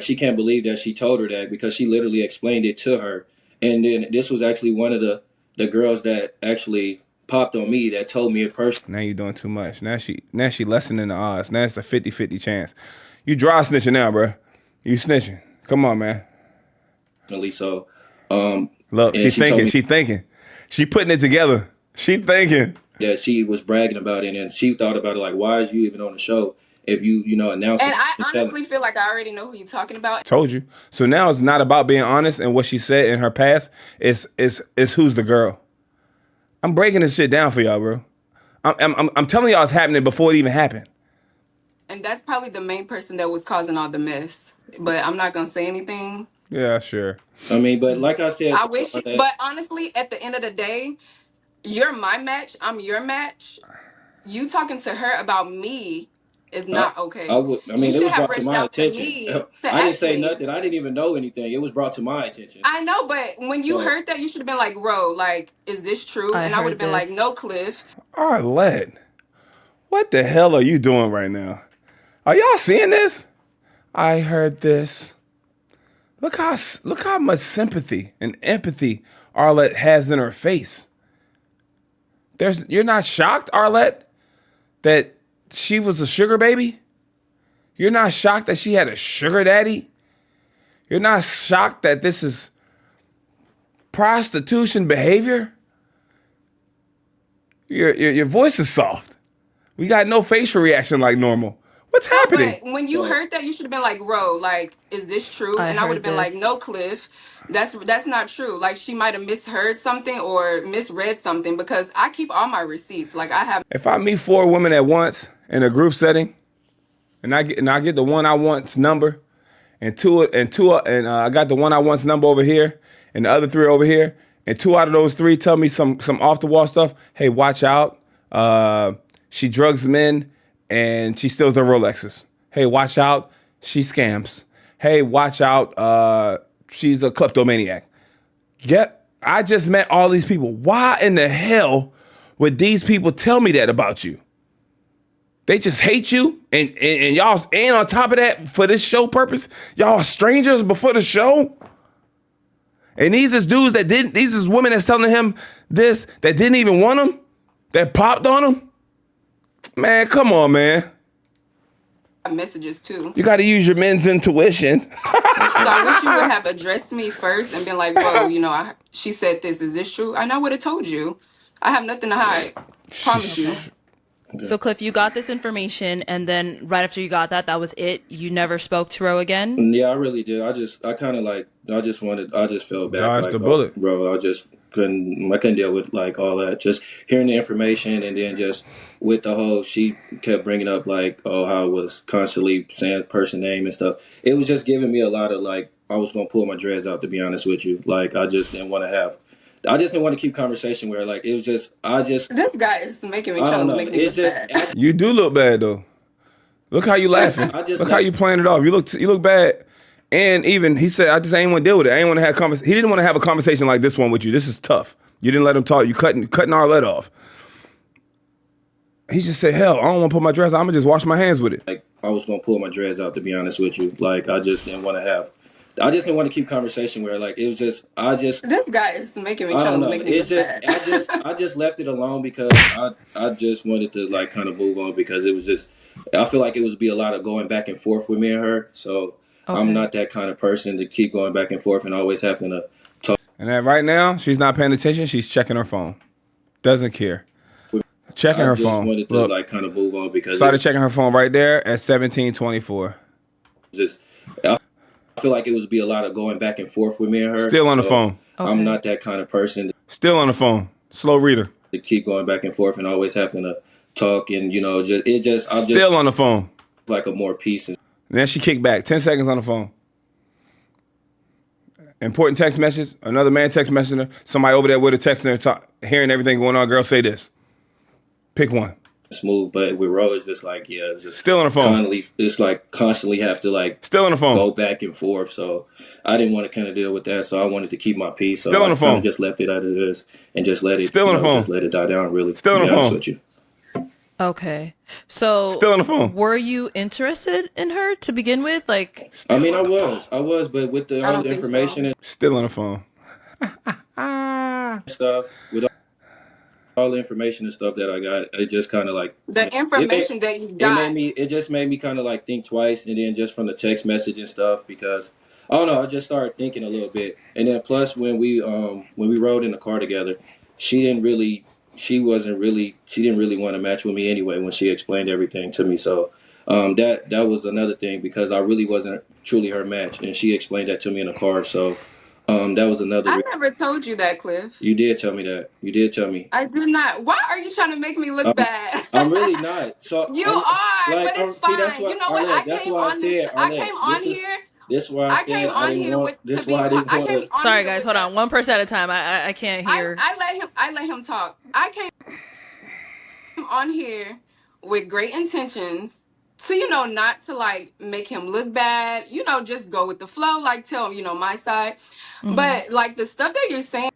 she can't believe that she told her that because she literally explained it to her. And then this was actually one of the girls that actually popped on me that told me in person. Now you're doing too much. Now she lessening the odds. Now it's a 50-50 chance. You dry snitching now, bro. You snitching. Come on, man. So, Look, and she she told thinking. me She thinking. She putting it together. She thinking. that she was bragging about it, and she thought about it like, why is you even on the show if you announce And it? I And tell honestly feel like I already know who you're talking about. Told you. So now it's not about being honest and what she said in her past. It's who's the girl. I'm breaking this shit down for y'all, bro. I'm telling y'all it's happening before it even happened. And that's probably the main person that was causing all the mess. But I'm not gonna say anything. Yeah, sure. I mean, but like I said, I wish, but honestly, at the end of the day, you're my match. I'm your match. You talking to her about me is I, not I okay. would. I You mean, it should was have brought to reached my out to attention. me to I didn't ask say me. nothing. I didn't even know anything. It was brought to my attention. I know, but when you So heard that, you should have been like, "Ro, like, is this true?" I And I would heard have been like, this. "No, Cliff." Arlette, what the hell are you doing right now? Are y'all seeing this? I heard this. Look how much sympathy and empathy Arlette has in her face. You're not shocked, Arlette, that she was a sugar baby? You're not shocked that she had a sugar daddy? You're not shocked that this is prostitution behavior? Your voice is soft. We got no facial reaction like normal. What's happening? But when you heard that, you should have been like, "Ro, like, is this true?" I And I would have heard been like, this. "No, Cliff, that's not true." Like, she might have misheard something or misread something because I keep all my receipts. Like, I have. If I meet 4 women at once in a group setting, and I get the one I want's number, and I got the one I want's number over here, and the other 3 over here, and 2 out of those 3 tell me some off the wall stuff. Hey, watch out. She drugs men and she steals their Rolexes. Hey, watch out. She scams. Hey, watch out. She's a kleptomaniac. I just met all these people. Why in the hell would these people tell me that about you? They just hate you, and y'all, and on top of that, for this show purpose, y'all are strangers before the show. And these is dudes that didn't, these is women that's telling him this, that didn't even want him, that popped on him. Man, come on, man. Messages too. You got to use your men's intuition. So I wish you would have addressed me first and been like, "Bro, she said this. Is this true?" And I would have told you. I have nothing to hide. Promise you. So Cliff, you got this information, and then right after you got that was it. You never spoke to Ro again. Yeah, I really did. I just felt bad. Dodged like, the bullet. Bro, I couldn't deal with like all that. Just hearing the information, and then just with the whole, she kept bringing up like, oh, how I was constantly saying person name and stuff. It was just giving me a lot of like, I was gonna pull my dreads out, to be honest with you. Like, I just didn't want to keep conversation where like, it was just, This guy is making me trying to make me look bad. You do look bad though. Look how you laughing. Look how you playing it off. You look bad. And even he said, I just ain't want to deal with it. I ain't want to have he didn't want to have a conversation like this one with you. This is tough. You didn't let him talk. You cutting our lead off. He just said, hell, I don't want to put my dress on. I'm gonna just wash my hands with it. like, I was gonna pull my dreads out, to be honest with you. Like, I just didn't want to keep conversation where like, it was just, This guy is making me I trying don't to know. make me It's look just bad. I just left it alone because I just wanted to like kind of move on, because it was just, I feel like it would be a lot of going back and forth with me and her. So I'm not that kind of person to keep going back and forth and always having to talk. And then right now, she's not paying attention. She's checking her phone. Doesn't care. Checking her phone. I just wanted to like kind of move on because started checking her phone right there at 17:24. Just I feel like it would be a lot of going back and forth with me and her. Still on the phone. I'm not that kind of person Still on the phone. Slow reader. to keep going back and forth and always having to talk, and I'm Still on the phone. like a more peace. And then she kicked back. 10 seconds on the phone. Important text message. Another man text messaging her. Somebody over there with her texting her, hearing everything going on. Girl, say this. Pick one. smooth, but with Ro, it's just like, yeah, it's just still on the phone. Constantly have to like still on the phone, go back and forth. So I didn't want to kind of deal with that. So I wanted to keep my peace. So still on the phone. I just left it as it is and just let it. Still on the phone. Just let it die down. Really. Still on the phone. With you. Okay. So still on the phone. Were you interested in her to begin with? Like, I mean, I was, but with all the information, still on the phone. stuff with all the information and stuff that I got, it just kind of like the information that you got. It just made me kind of like think twice, and then just from the text message and stuff, because I don't know, I just started thinking a little bit, and then plus when we rode in the car together, she didn't really want to match with me anyway when she explained everything to me. So that was another thing, because I really wasn't truly her match, and she explained that to me in the car. So that was another. I never told you that, Cliff. You did tell me that. You did tell me. I did not. Why are you trying to make me look bad? I'm really not. So you are, like, but it's fine. See, that's what, you know what? Arlette, I came on here. This is why I came on here with. This is why I didn't want to. Sorry, guys, hold on. One person at a time. I can't hear. I let him talk. I came on here with great intentions to, not to like make him look bad, just go with the flow, like tell him, my side. Mm-hmm. But like the stuff that you're saying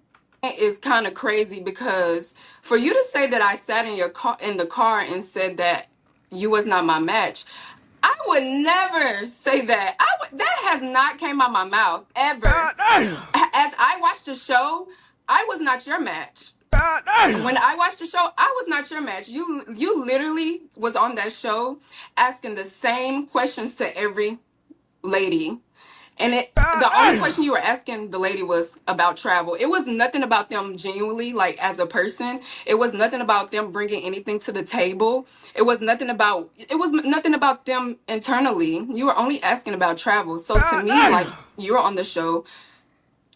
is kind of crazy, because for you to say that I sat in the car and said that you was not my match, I would never say that. That has not came out my mouth ever. As I watched the show, I was not your match. When I watched the show, I was not your match. You literally was on that show asking the same questions to every lady. And the only question you were asking the lady was about travel. It was nothing about them genuinely, like as a person. It was nothing about them bringing anything to the table. It was nothing about them internally. You were only asking about travel. So to me, like, you were on the show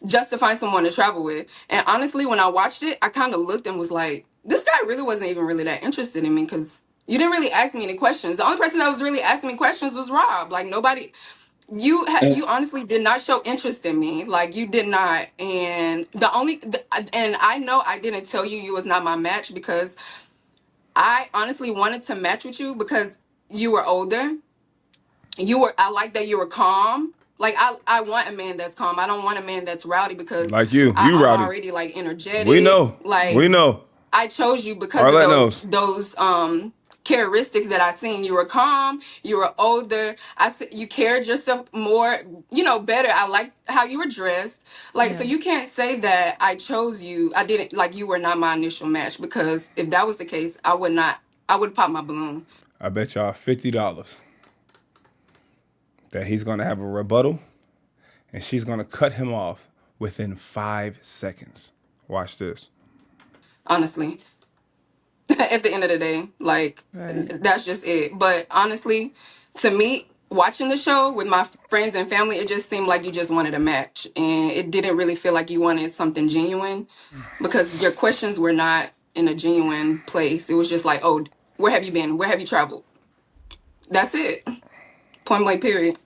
just to find someone to travel with. And honestly, when I watched it, I kind of looked and was like, this guy really wasn't even really that interested in me, because you didn't really ask me any questions. The only person that was really asking me questions was Rob. Like, nobody. You honestly did not show interest in me. Like, you did not. And and I know I didn't tell you was not my match, because I honestly wanted to match with you because you were older. I like that you were calm. Like I want a man that's calm. I don't want a man that's rowdy because Like you I'm rowdy. already like We energetic. know. We Like know. I chose you because of Arlette knows. those characteristics that I seen. You were calm. You were older. You cared yourself more. Better. I liked how you were dressed. Like, so Yeah. you can't say that I chose you. I didn't like you were not my initial match, because if that was the case, I would not. I would pop my balloon. I bet y'all $50 that he's gonna have a rebuttal, and she's gonna cut him off within 5 seconds. Watch this. Honestly, at the end of the day, like Right. that's just it. But honestly, to me, watching the show with my friends and family, it just seemed like you just wanted a match, and it didn't really feel like you wanted something genuine, because your questions were not in a genuine place. It was just like, oh, where have you been? Where have you traveled? That's it. Point blank. Period.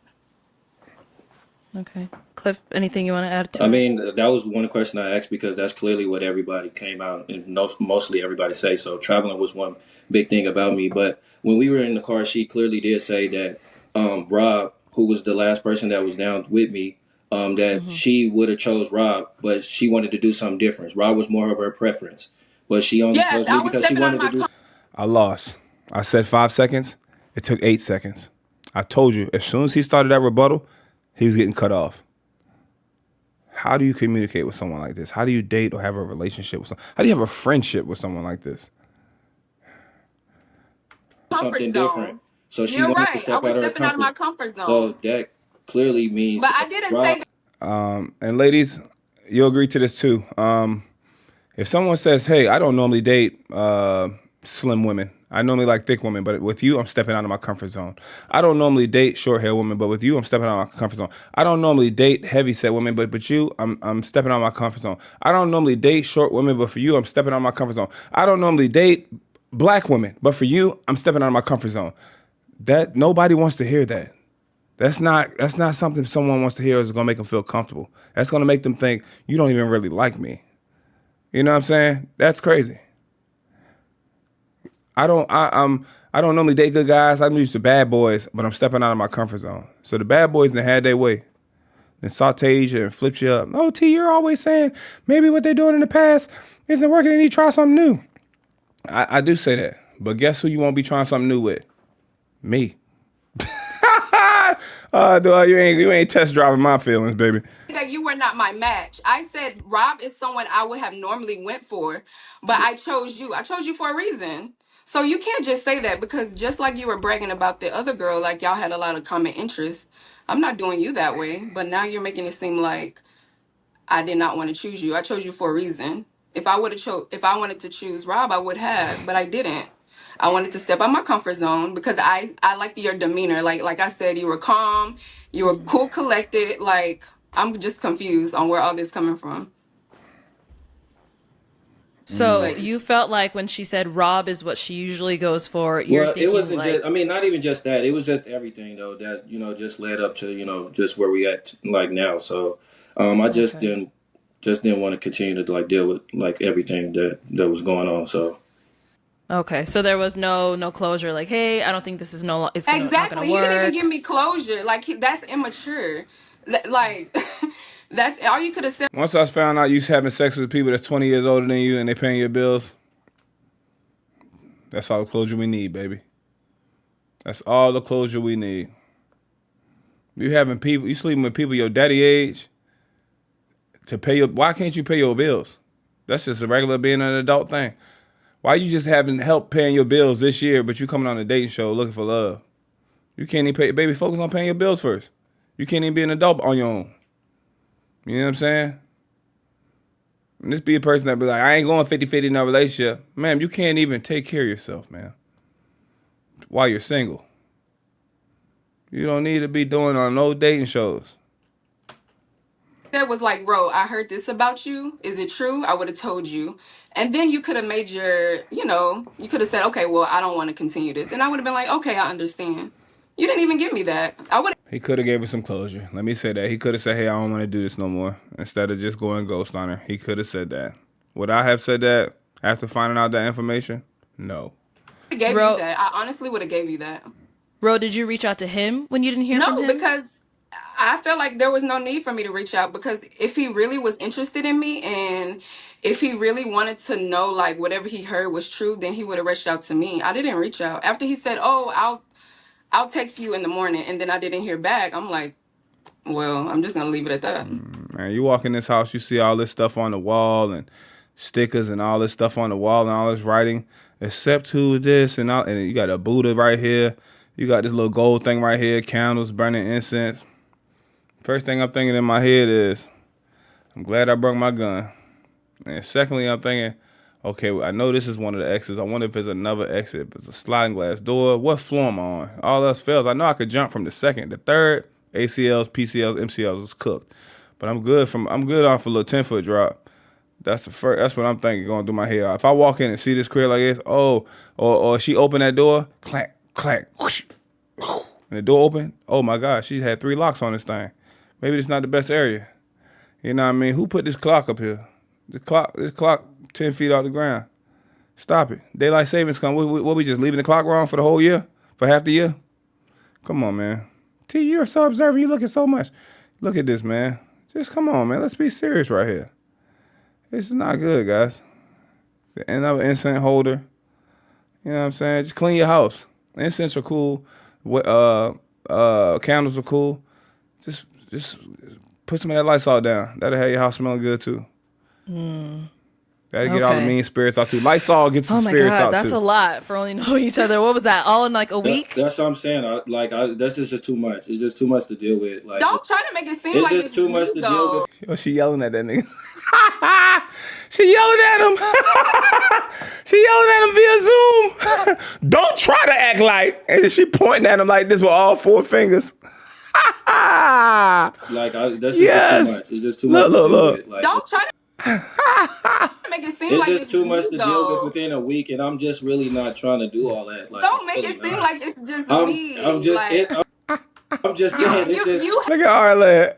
Okay. Cliff, anything you want to add to I it? mean, that was one question I asked because that's clearly what everybody came out and mostly everybody say. So traveling was one big thing about me. But when we were in the car, she clearly did say that Rob, who was the last person that was down with me, that she would have chose Rob, but she wanted to do something different. Rob was more of her preference, but she only Yes, chose me I was because she stepping out of wanted to my do. I lost. I said 5 seconds. It took 8 seconds. I told you, as soon as he started that rebuttal, he was getting cut off. How do you communicate with someone like this? How do you date or have a relationship with someone? How do you have a friendship with someone like this? comfort Something different. zone. So she You're wanted to right. I step was out of her stepping out of my comfort. comfort So zone. that clearly means But that I didn't say Rob. that. And ladies, you'll agree to this too. If someone says, "Hey, I don't normally date slim women. I normally like thick women, but with you, I'm stepping out of my comfort zone. I don't normally date short hair women, but with you, I'm stepping out of my comfort zone. I don't normally date heavy set women, but you, I'm stepping out of my comfort zone. I don't normally date short women, but for you, I'm stepping out of my comfort zone. I don't normally date black women, but for you, I'm stepping out of my comfort zone." That nobody wants to hear that. That's not something someone wants to hear. Is gonna make them feel comfortable. That's gonna make them think you don't even really like me. You know what I'm saying? That's crazy. I don't normally date good guys. I'm used to bad boys, but I'm stepping out of my comfort zone. So the bad boys then had their way. Then sauteed you and flipped you up. Oh, T, you're always saying maybe what they're doing in the past isn't working and you try something new. I do say that. But guess who you won't be trying something new with? Me. Dog, you ain't test driving my feelings, baby. That you were not my match. I said Rob is someone I would have normally went for, but I chose you. I chose you for a reason. So you can't just say that, because just like you were bragging about the other girl, like y'all had a lot of common interests. I'm not doing you that way, but now you're making it seem like I did not want to choose you. I chose you for a reason. If I wanted to choose Rob, I would have, but I didn't. I wanted to step out my comfort zone because I liked your demeanor. Like I said, you were calm, you were cool, collected. Like, I'm just confused on where all this coming from. So But you felt like when she said Rob is what she usually goes for, you're Well, it thinking wasn't like, just. I mean, not even just that. It was just everything though that just led up to just where we at like now. So, I just okay. didn't want to continue to like deal with like everything that was going on. So Okay, so there was no closure. Like, hey, I don't think this is it's not gonna exactly, he didn't even give work. me closure. Like, that's immature. Like, that's all you could have said. Once I found out you having sex with people that's 20 years older than you and they paying your bills, that's all the closure we need, baby. That's all the closure we need. You sleeping with people your daddy age to pay why can't you pay your bills? That's just a regular being an adult thing. Why you just having help paying your bills this year, but you coming on a dating show looking for love? You can't even pay, baby, focus on paying your bills first. You can't even be an adult on your own. You know what I'm saying? And this be a person that be like, I ain't going 50-50 in a relationship. Ma'am, you can't even take care of yourself, man, while you're single. You don't need to be doing on no dating shows. That was like, Ro, I heard this about you. Is it true? I would have told you. And then you could have made you could have said, okay, well, I don't want to continue this. And I would have been like, okay, I understand. You didn't even give me that. I would He could have gave her some closure. Let me say that. He could have said, hey, I don't want to do this no more. Instead of just going ghost on her. He could have said that. Would I have said that after finding out that information? No. have gave you Ro, that. I honestly would have gave you that. Ro, did you reach out to him when you didn't hear from No, him? because I felt like there was no need for me to reach out, because if he really was interested in me and if he really wanted to know like whatever he heard was true, then he would have reached out to me. I didn't reach out. After he said, "Oh, I'll text you in the morning," and then I didn't hear back, I'm like, well, I'm just gonna leave it at that. Man, you walk in this house, you see all this stuff on the wall and stickers and all this stuff on the wall and all this writing, except who this and all, and you got a Buddha right here. You got this little gold thing right here, candles, burning incense. First thing I'm thinking in my head is, I'm glad I brought my gun. And secondly, I'm thinking, okay, well, I know this is one of the exits. I wonder if there's another exit. If it's a sliding glass door, what floor am I on? All else fails. I know I could jump from the second. The third, ACLs, PCLs, MCLs was cooked. But I'm good off a little 10-foot drop. That's the first. That's what I'm thinking going through my head. If I walk in and see this crib like this, or she open that door, clack, clack, whoosh, and the door open. Oh my God, she had 3 locks on this thing. Maybe it's not the best area. You know what I mean? Who put this clock up here? This clock 10 feet off the ground. Stop it. Daylight savings come. What we just leaving the clock wrong for the whole year? For half the year? Come on, man. T, you're so observant. You looking so much. Look at this, man. Just come on, man. Let's be serious right here. This is not good, guys. Another incense holder. You know what I'm saying? Just clean your house. Incense are cool. Candles are cool. Just put some of that Lysol down. That'll have your house smelling good too. That'll get all the mean spirits out too. Lysol gets the spirits out too. That's a lot for only knowing each other. What was that? All in like a week? That's what I'm saying. That's just too much. It's just too much to deal with. Like, Don't try to make it seem like it's too much to deal with. Yo, she yelling at that nigga. She yelling at him. She yelling at him via Zoom. Don't try to act like. And she pointing at him like this with all 4 fingers. Like, that's just too much. It's just too much. Look. Like, Don't try to make it seem like it's just it's too much me, to though. deal with within a week, and I'm just really not trying to do all that. Like, Don't make really it seem not. like it's just me. I'm just like, I'm just saying. It's just, Look at Arlette.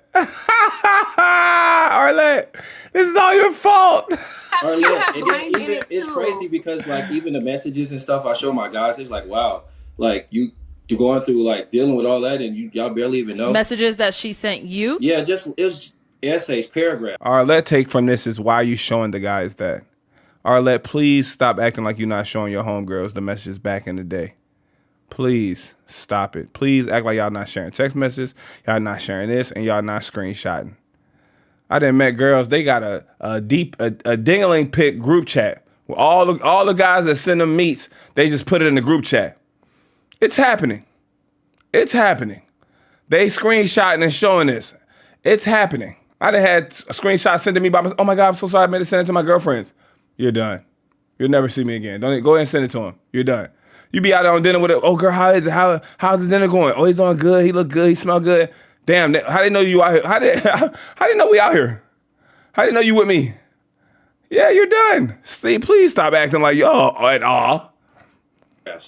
Arlette, this is all your fault. you have and blame then in it it's too. crazy because like even the messages and stuff I show my guys, it's like, wow, like you going through like dealing with all that and y'all barely even know. Messages that she sent you? Yeah, it was essays, paragraphs. Arlette take from this is why you showing the guys that. Arlette, please stop acting like you're not showing your homegirls the messages back in the day. Please stop it. Please act like y'all not sharing text messages, y'all not sharing this, and y'all not screenshotting. I done met girls, they got a dingling pic group chat. With all the guys that send them meets, they just put it in the group chat. It's happening. It's happening. They screenshotting and showing this. It's happening. I done had a screenshot sent to me by my, oh my God, I'm so sorry, I meant to send it to my girlfriends. You're done. You'll never see me again. Don't go ahead and send it to him. You're done. You be out there on dinner with it. Oh girl, how is it? How's his dinner going? Oh, he's on good. He look good. He smell good. Damn, how they know you out here? How they know we out here? How they know you with me? Yeah, you're done. Steve, please stop acting like yo at all.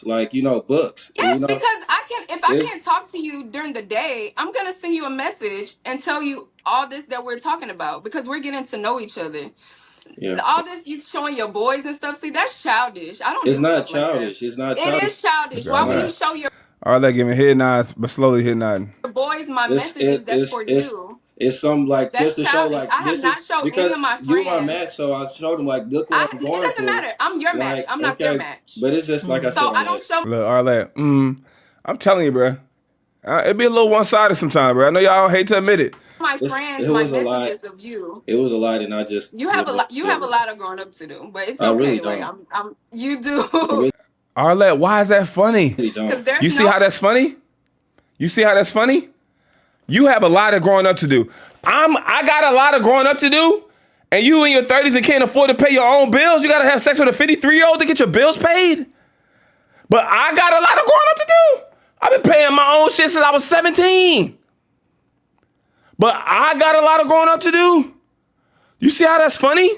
Like, books. Yes, because if I can't talk to you during the day, I'm gonna send you a message and tell you all this that we're talking about because we're getting to know each other. Yeah. All this you showing your boys and stuff. See, that's childish. I don't. It's do not stuff like childish. that. It's not childish. It is childish. Why would you show your Arlette giving head nods, but slowly head nodding. boys my messages? That's for you. It's some like That's just to childish. show like I have this not is showed because any of my you my friends. match, so I showed them like look what I'm going It doesn't through. matter. I'm your match. Like, I'm not their match. But it's just like I said. So I don't show Look, Arlette, I'm telling you, bro. It be a little one-sided sometimes, bro. I know y'all hate to admit it. my friends it my was a lot. messages of you. It was a lot, and I just You have a lot. You have a lot of growing up to do, but it's I okay. really Like don't. you do. really Arlette, why is that funny? don't. Because there's You see how that's funny? You see how that's funny? You have a lot of growing up to do. I got a lot of growing up to do, and you in your 30s and can't afford to pay your own bills. You gotta have sex with a 53-year-old to get your bills paid. But I got a lot of growing up to do. I've been paying my own shit since I was 17. But I got a lot of growing up to do. You see how that's funny?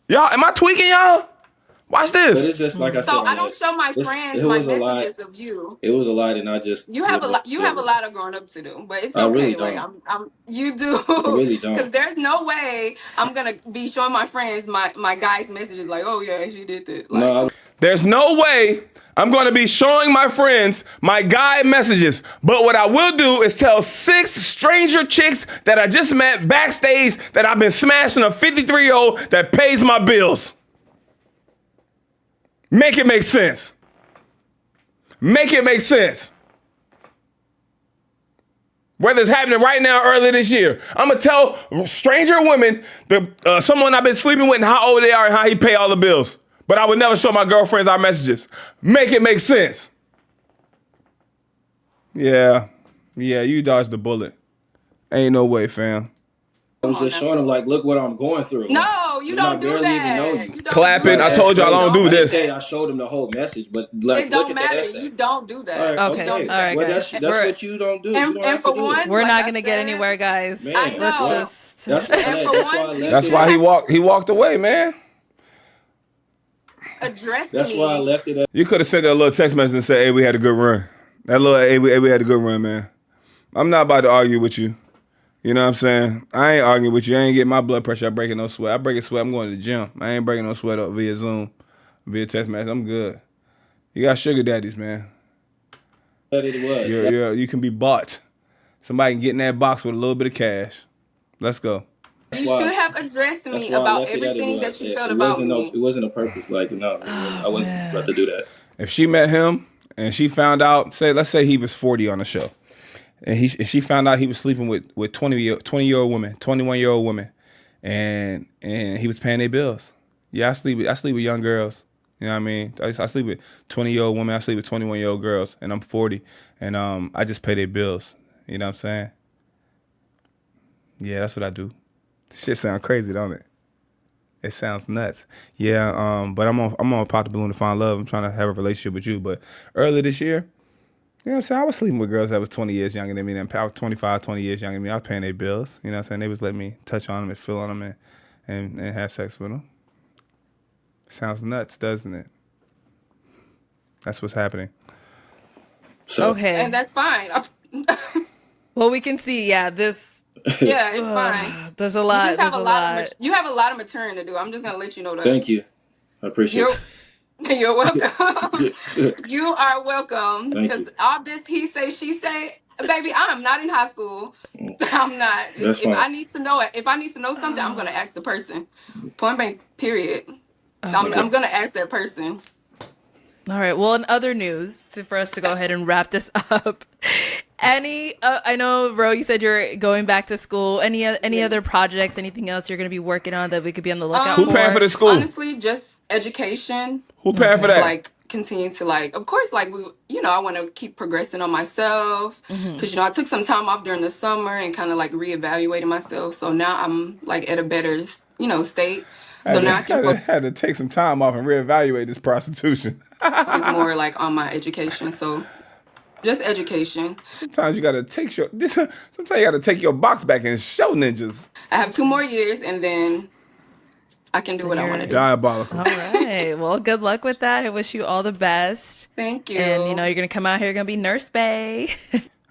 Y'all, am I tweaking y'all? Watch this. But it's just like I said. So I don't show my friends my messages of you. It was a lot, and I just You have a lot. You have a lot of growing up to do, but it's okay. I really Like don't. you do. I really don't. Because there's no way I'm gonna be showing my friends my guys' messages like, oh yeah, she did this. Like, No, There's no way I'm going to be showing my friends my guy messages. But what I will do is tell 6 stranger chicks that I just met backstage that I've been smashing a 53-year-old that pays my bills. Make it make sense. Make it make sense. Whether it's happening right now or early this year, I'm going to tell stranger women, someone I've been sleeping with and how old they are and how he pay all the bills. But I would never show my girlfriends our messages. Make it make sense. Yeah, you dodged the bullet. Ain't no way, fam. I was just showing him, like, look what I'm going through. No, you don't do that. You don't Clapping. do I that. told y'all I don't do this. I showed him the whole message, but like, It don't look at the matter. essay. You don't do that. Okay. All right, well, guys. that's what you don't do. And for one, we're like not I gonna get said, anywhere, guys. Man, I know. Let's just. That's That's why he walked away, man. address That's me. why I left it at. You could have sent a little text message and said, hey, we had a good run. That little, hey, we had a good run, man. I'm not about to argue with you. You know what I'm saying? I ain't arguing with you. I ain't getting my blood pressure. I breaking no sweat. I break a sweat. I'm going to the gym. I ain't breaking no sweat up via Zoom, via text message. I'm good. You got sugar daddies, man. That it was. You can be bought. Somebody can get in that box with a little bit of cash. Let's go. You should have addressed me about everything that you felt about me. It wasn't a purpose. Like, no, I wasn't about to do that. If she met him and she found out, let's say he was 40 on the show, and she found out he was sleeping with 20-year-old women, 21-year-old women, and he was paying their bills. Yeah, I sleep with young girls. You know what I mean? I sleep with 20-year-old women. I sleep with 21-year-old girls, and I'm 40, and I just pay their bills. You know what I'm saying? Yeah, that's what I do. Shit sound crazy, don't it? It sounds nuts. Yeah, but I'm on Pop the Balloon to Find Love. I'm trying to have a relationship with you. But earlier this year, you know what I'm saying? I was sleeping with girls that was 20 years younger than me. I was 25, 20 years younger than me. I was paying their bills. You know what I'm saying? They was letting me touch on them and feel on them and have sex with them. Sounds nuts, doesn't it? That's what's happening. So, Okay. And that's fine. Well, we can see, this. Yeah, it's fine. There's a lot. You just have a lot. You have a lot of maturing to do. I'm just gonna let you know that. thank you. I appreciate it. You're welcome. You are welcome. Thank Because you. all this he say, she say, baby, I'm not in high school. I'm not. That's If fine. I need to know it, if I need to know something, I'm gonna ask the person. Point blank. Period. I'm gonna ask that person. All right. Well, in other news, for us to go ahead and wrap this up, I know, Ro, you said you're going back to school. Any other projects, anything else you're going to be working on that we could be on the lookout for? Who paying for the school? Honestly, just education. Who paying for that? Like, continue to, like, of course, like, I want to keep progressing on myself. Because, I took some time off during the summer and kind of, like, reevaluated myself. So now I'm, like, at a better, state. So now I can had to take some time off and reevaluate this prostitution. focus more, like, on my education. So just education. Sometimes you gotta take your box back and show ninjas. I have 2 more years, and then I can do what I want to do. Diabolical. All right. Well, good luck with that. I wish you all the best. Thank you. And, you're going to come out here, you're going to be Nurse Bae.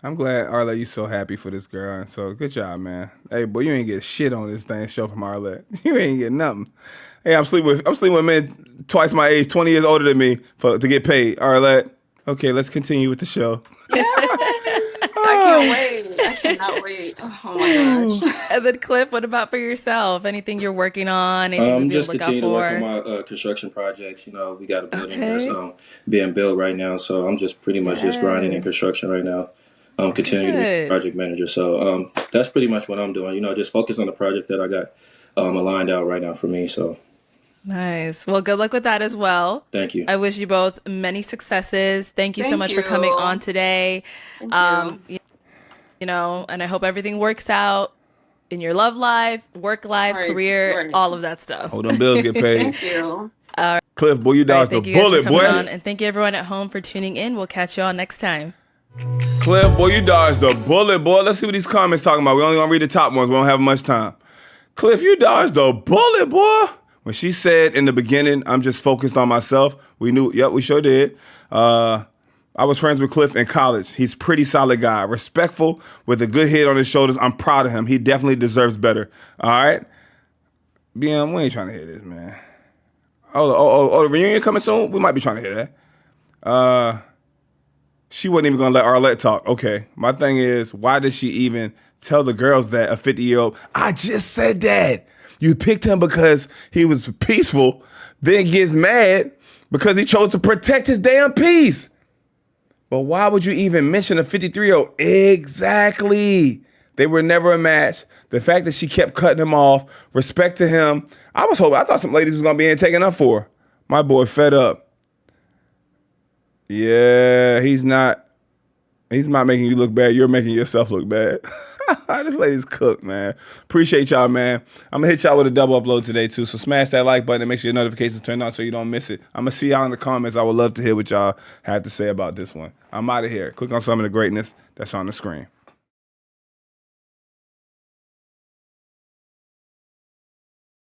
I'm glad, Arlette, you so happy for this girl. And so good job, man. Hey, boy, you ain't get shit on this thing show from Arlette. You ain't get nothing. Hey, I'm sleeping with men twice my age, 20 years older than me to get paid. Arlette. Okay, let's continue with the show. I can't wait. I cannot wait. Oh my gosh. And then Cliff, what about for yourself? Anything you're working on? Anything we'd be able Just to look out continue to work for? on my construction projects. We got a building that's being built right now, so I'm just pretty much just grinding in construction right now. Continuing to be a project manager. So that's pretty much what I'm doing. Just focus on the project that I got aligned out right now for me. So nice. Well, good luck with that as well. thank you. I wish you both many successes. Thank you so much for coming on today. Thank you. And I hope everything works out in your love life, work life, career, all of that stuff. Hold on, bills get paid. Thank you. Cliff, boy, you dodged the bullet, boy. And thank you everyone at home for tuning in. We'll catch you all next time. Cliff, boy, you dodged the bullet, boy. Let's see what these comments talking about. We only gonna read the top ones. We don't have much time. Cliff, you dodged the bullet, boy. When she said in the beginning, I'm just focused on myself, we knew, yep, we sure did. I was friends with Cliff in college. He's a pretty solid guy, respectful, with a good head on his shoulders. I'm proud of him. He definitely deserves better. All right? BM, we ain't trying to hear this, man. The reunion coming soon? We might be trying to hear that. She wasn't even going to let Arlette talk. Okay. My thing is, why did she even tell the girls that a 50-year-old, I just said that. You picked him because he was peaceful, then gets mad because he chose to protect his damn peace. But why would you even mention a 53-year-old? Exactly. They were never a match. The fact that she kept cutting him off, respect to him. I thought some ladies was going to be in taking up for her. My boy fed up. Yeah, he's not making you look bad. You're making yourself look bad. This lady's cooked, man. Appreciate y'all, man. I'm going to hit y'all with a double upload today, too. So smash that like button and make sure your notifications turn on so you don't miss it. I'm going to see y'all in the comments. I would love to hear what y'all have to say about this one. I'm out of here. Click on some of the greatness that's on the screen.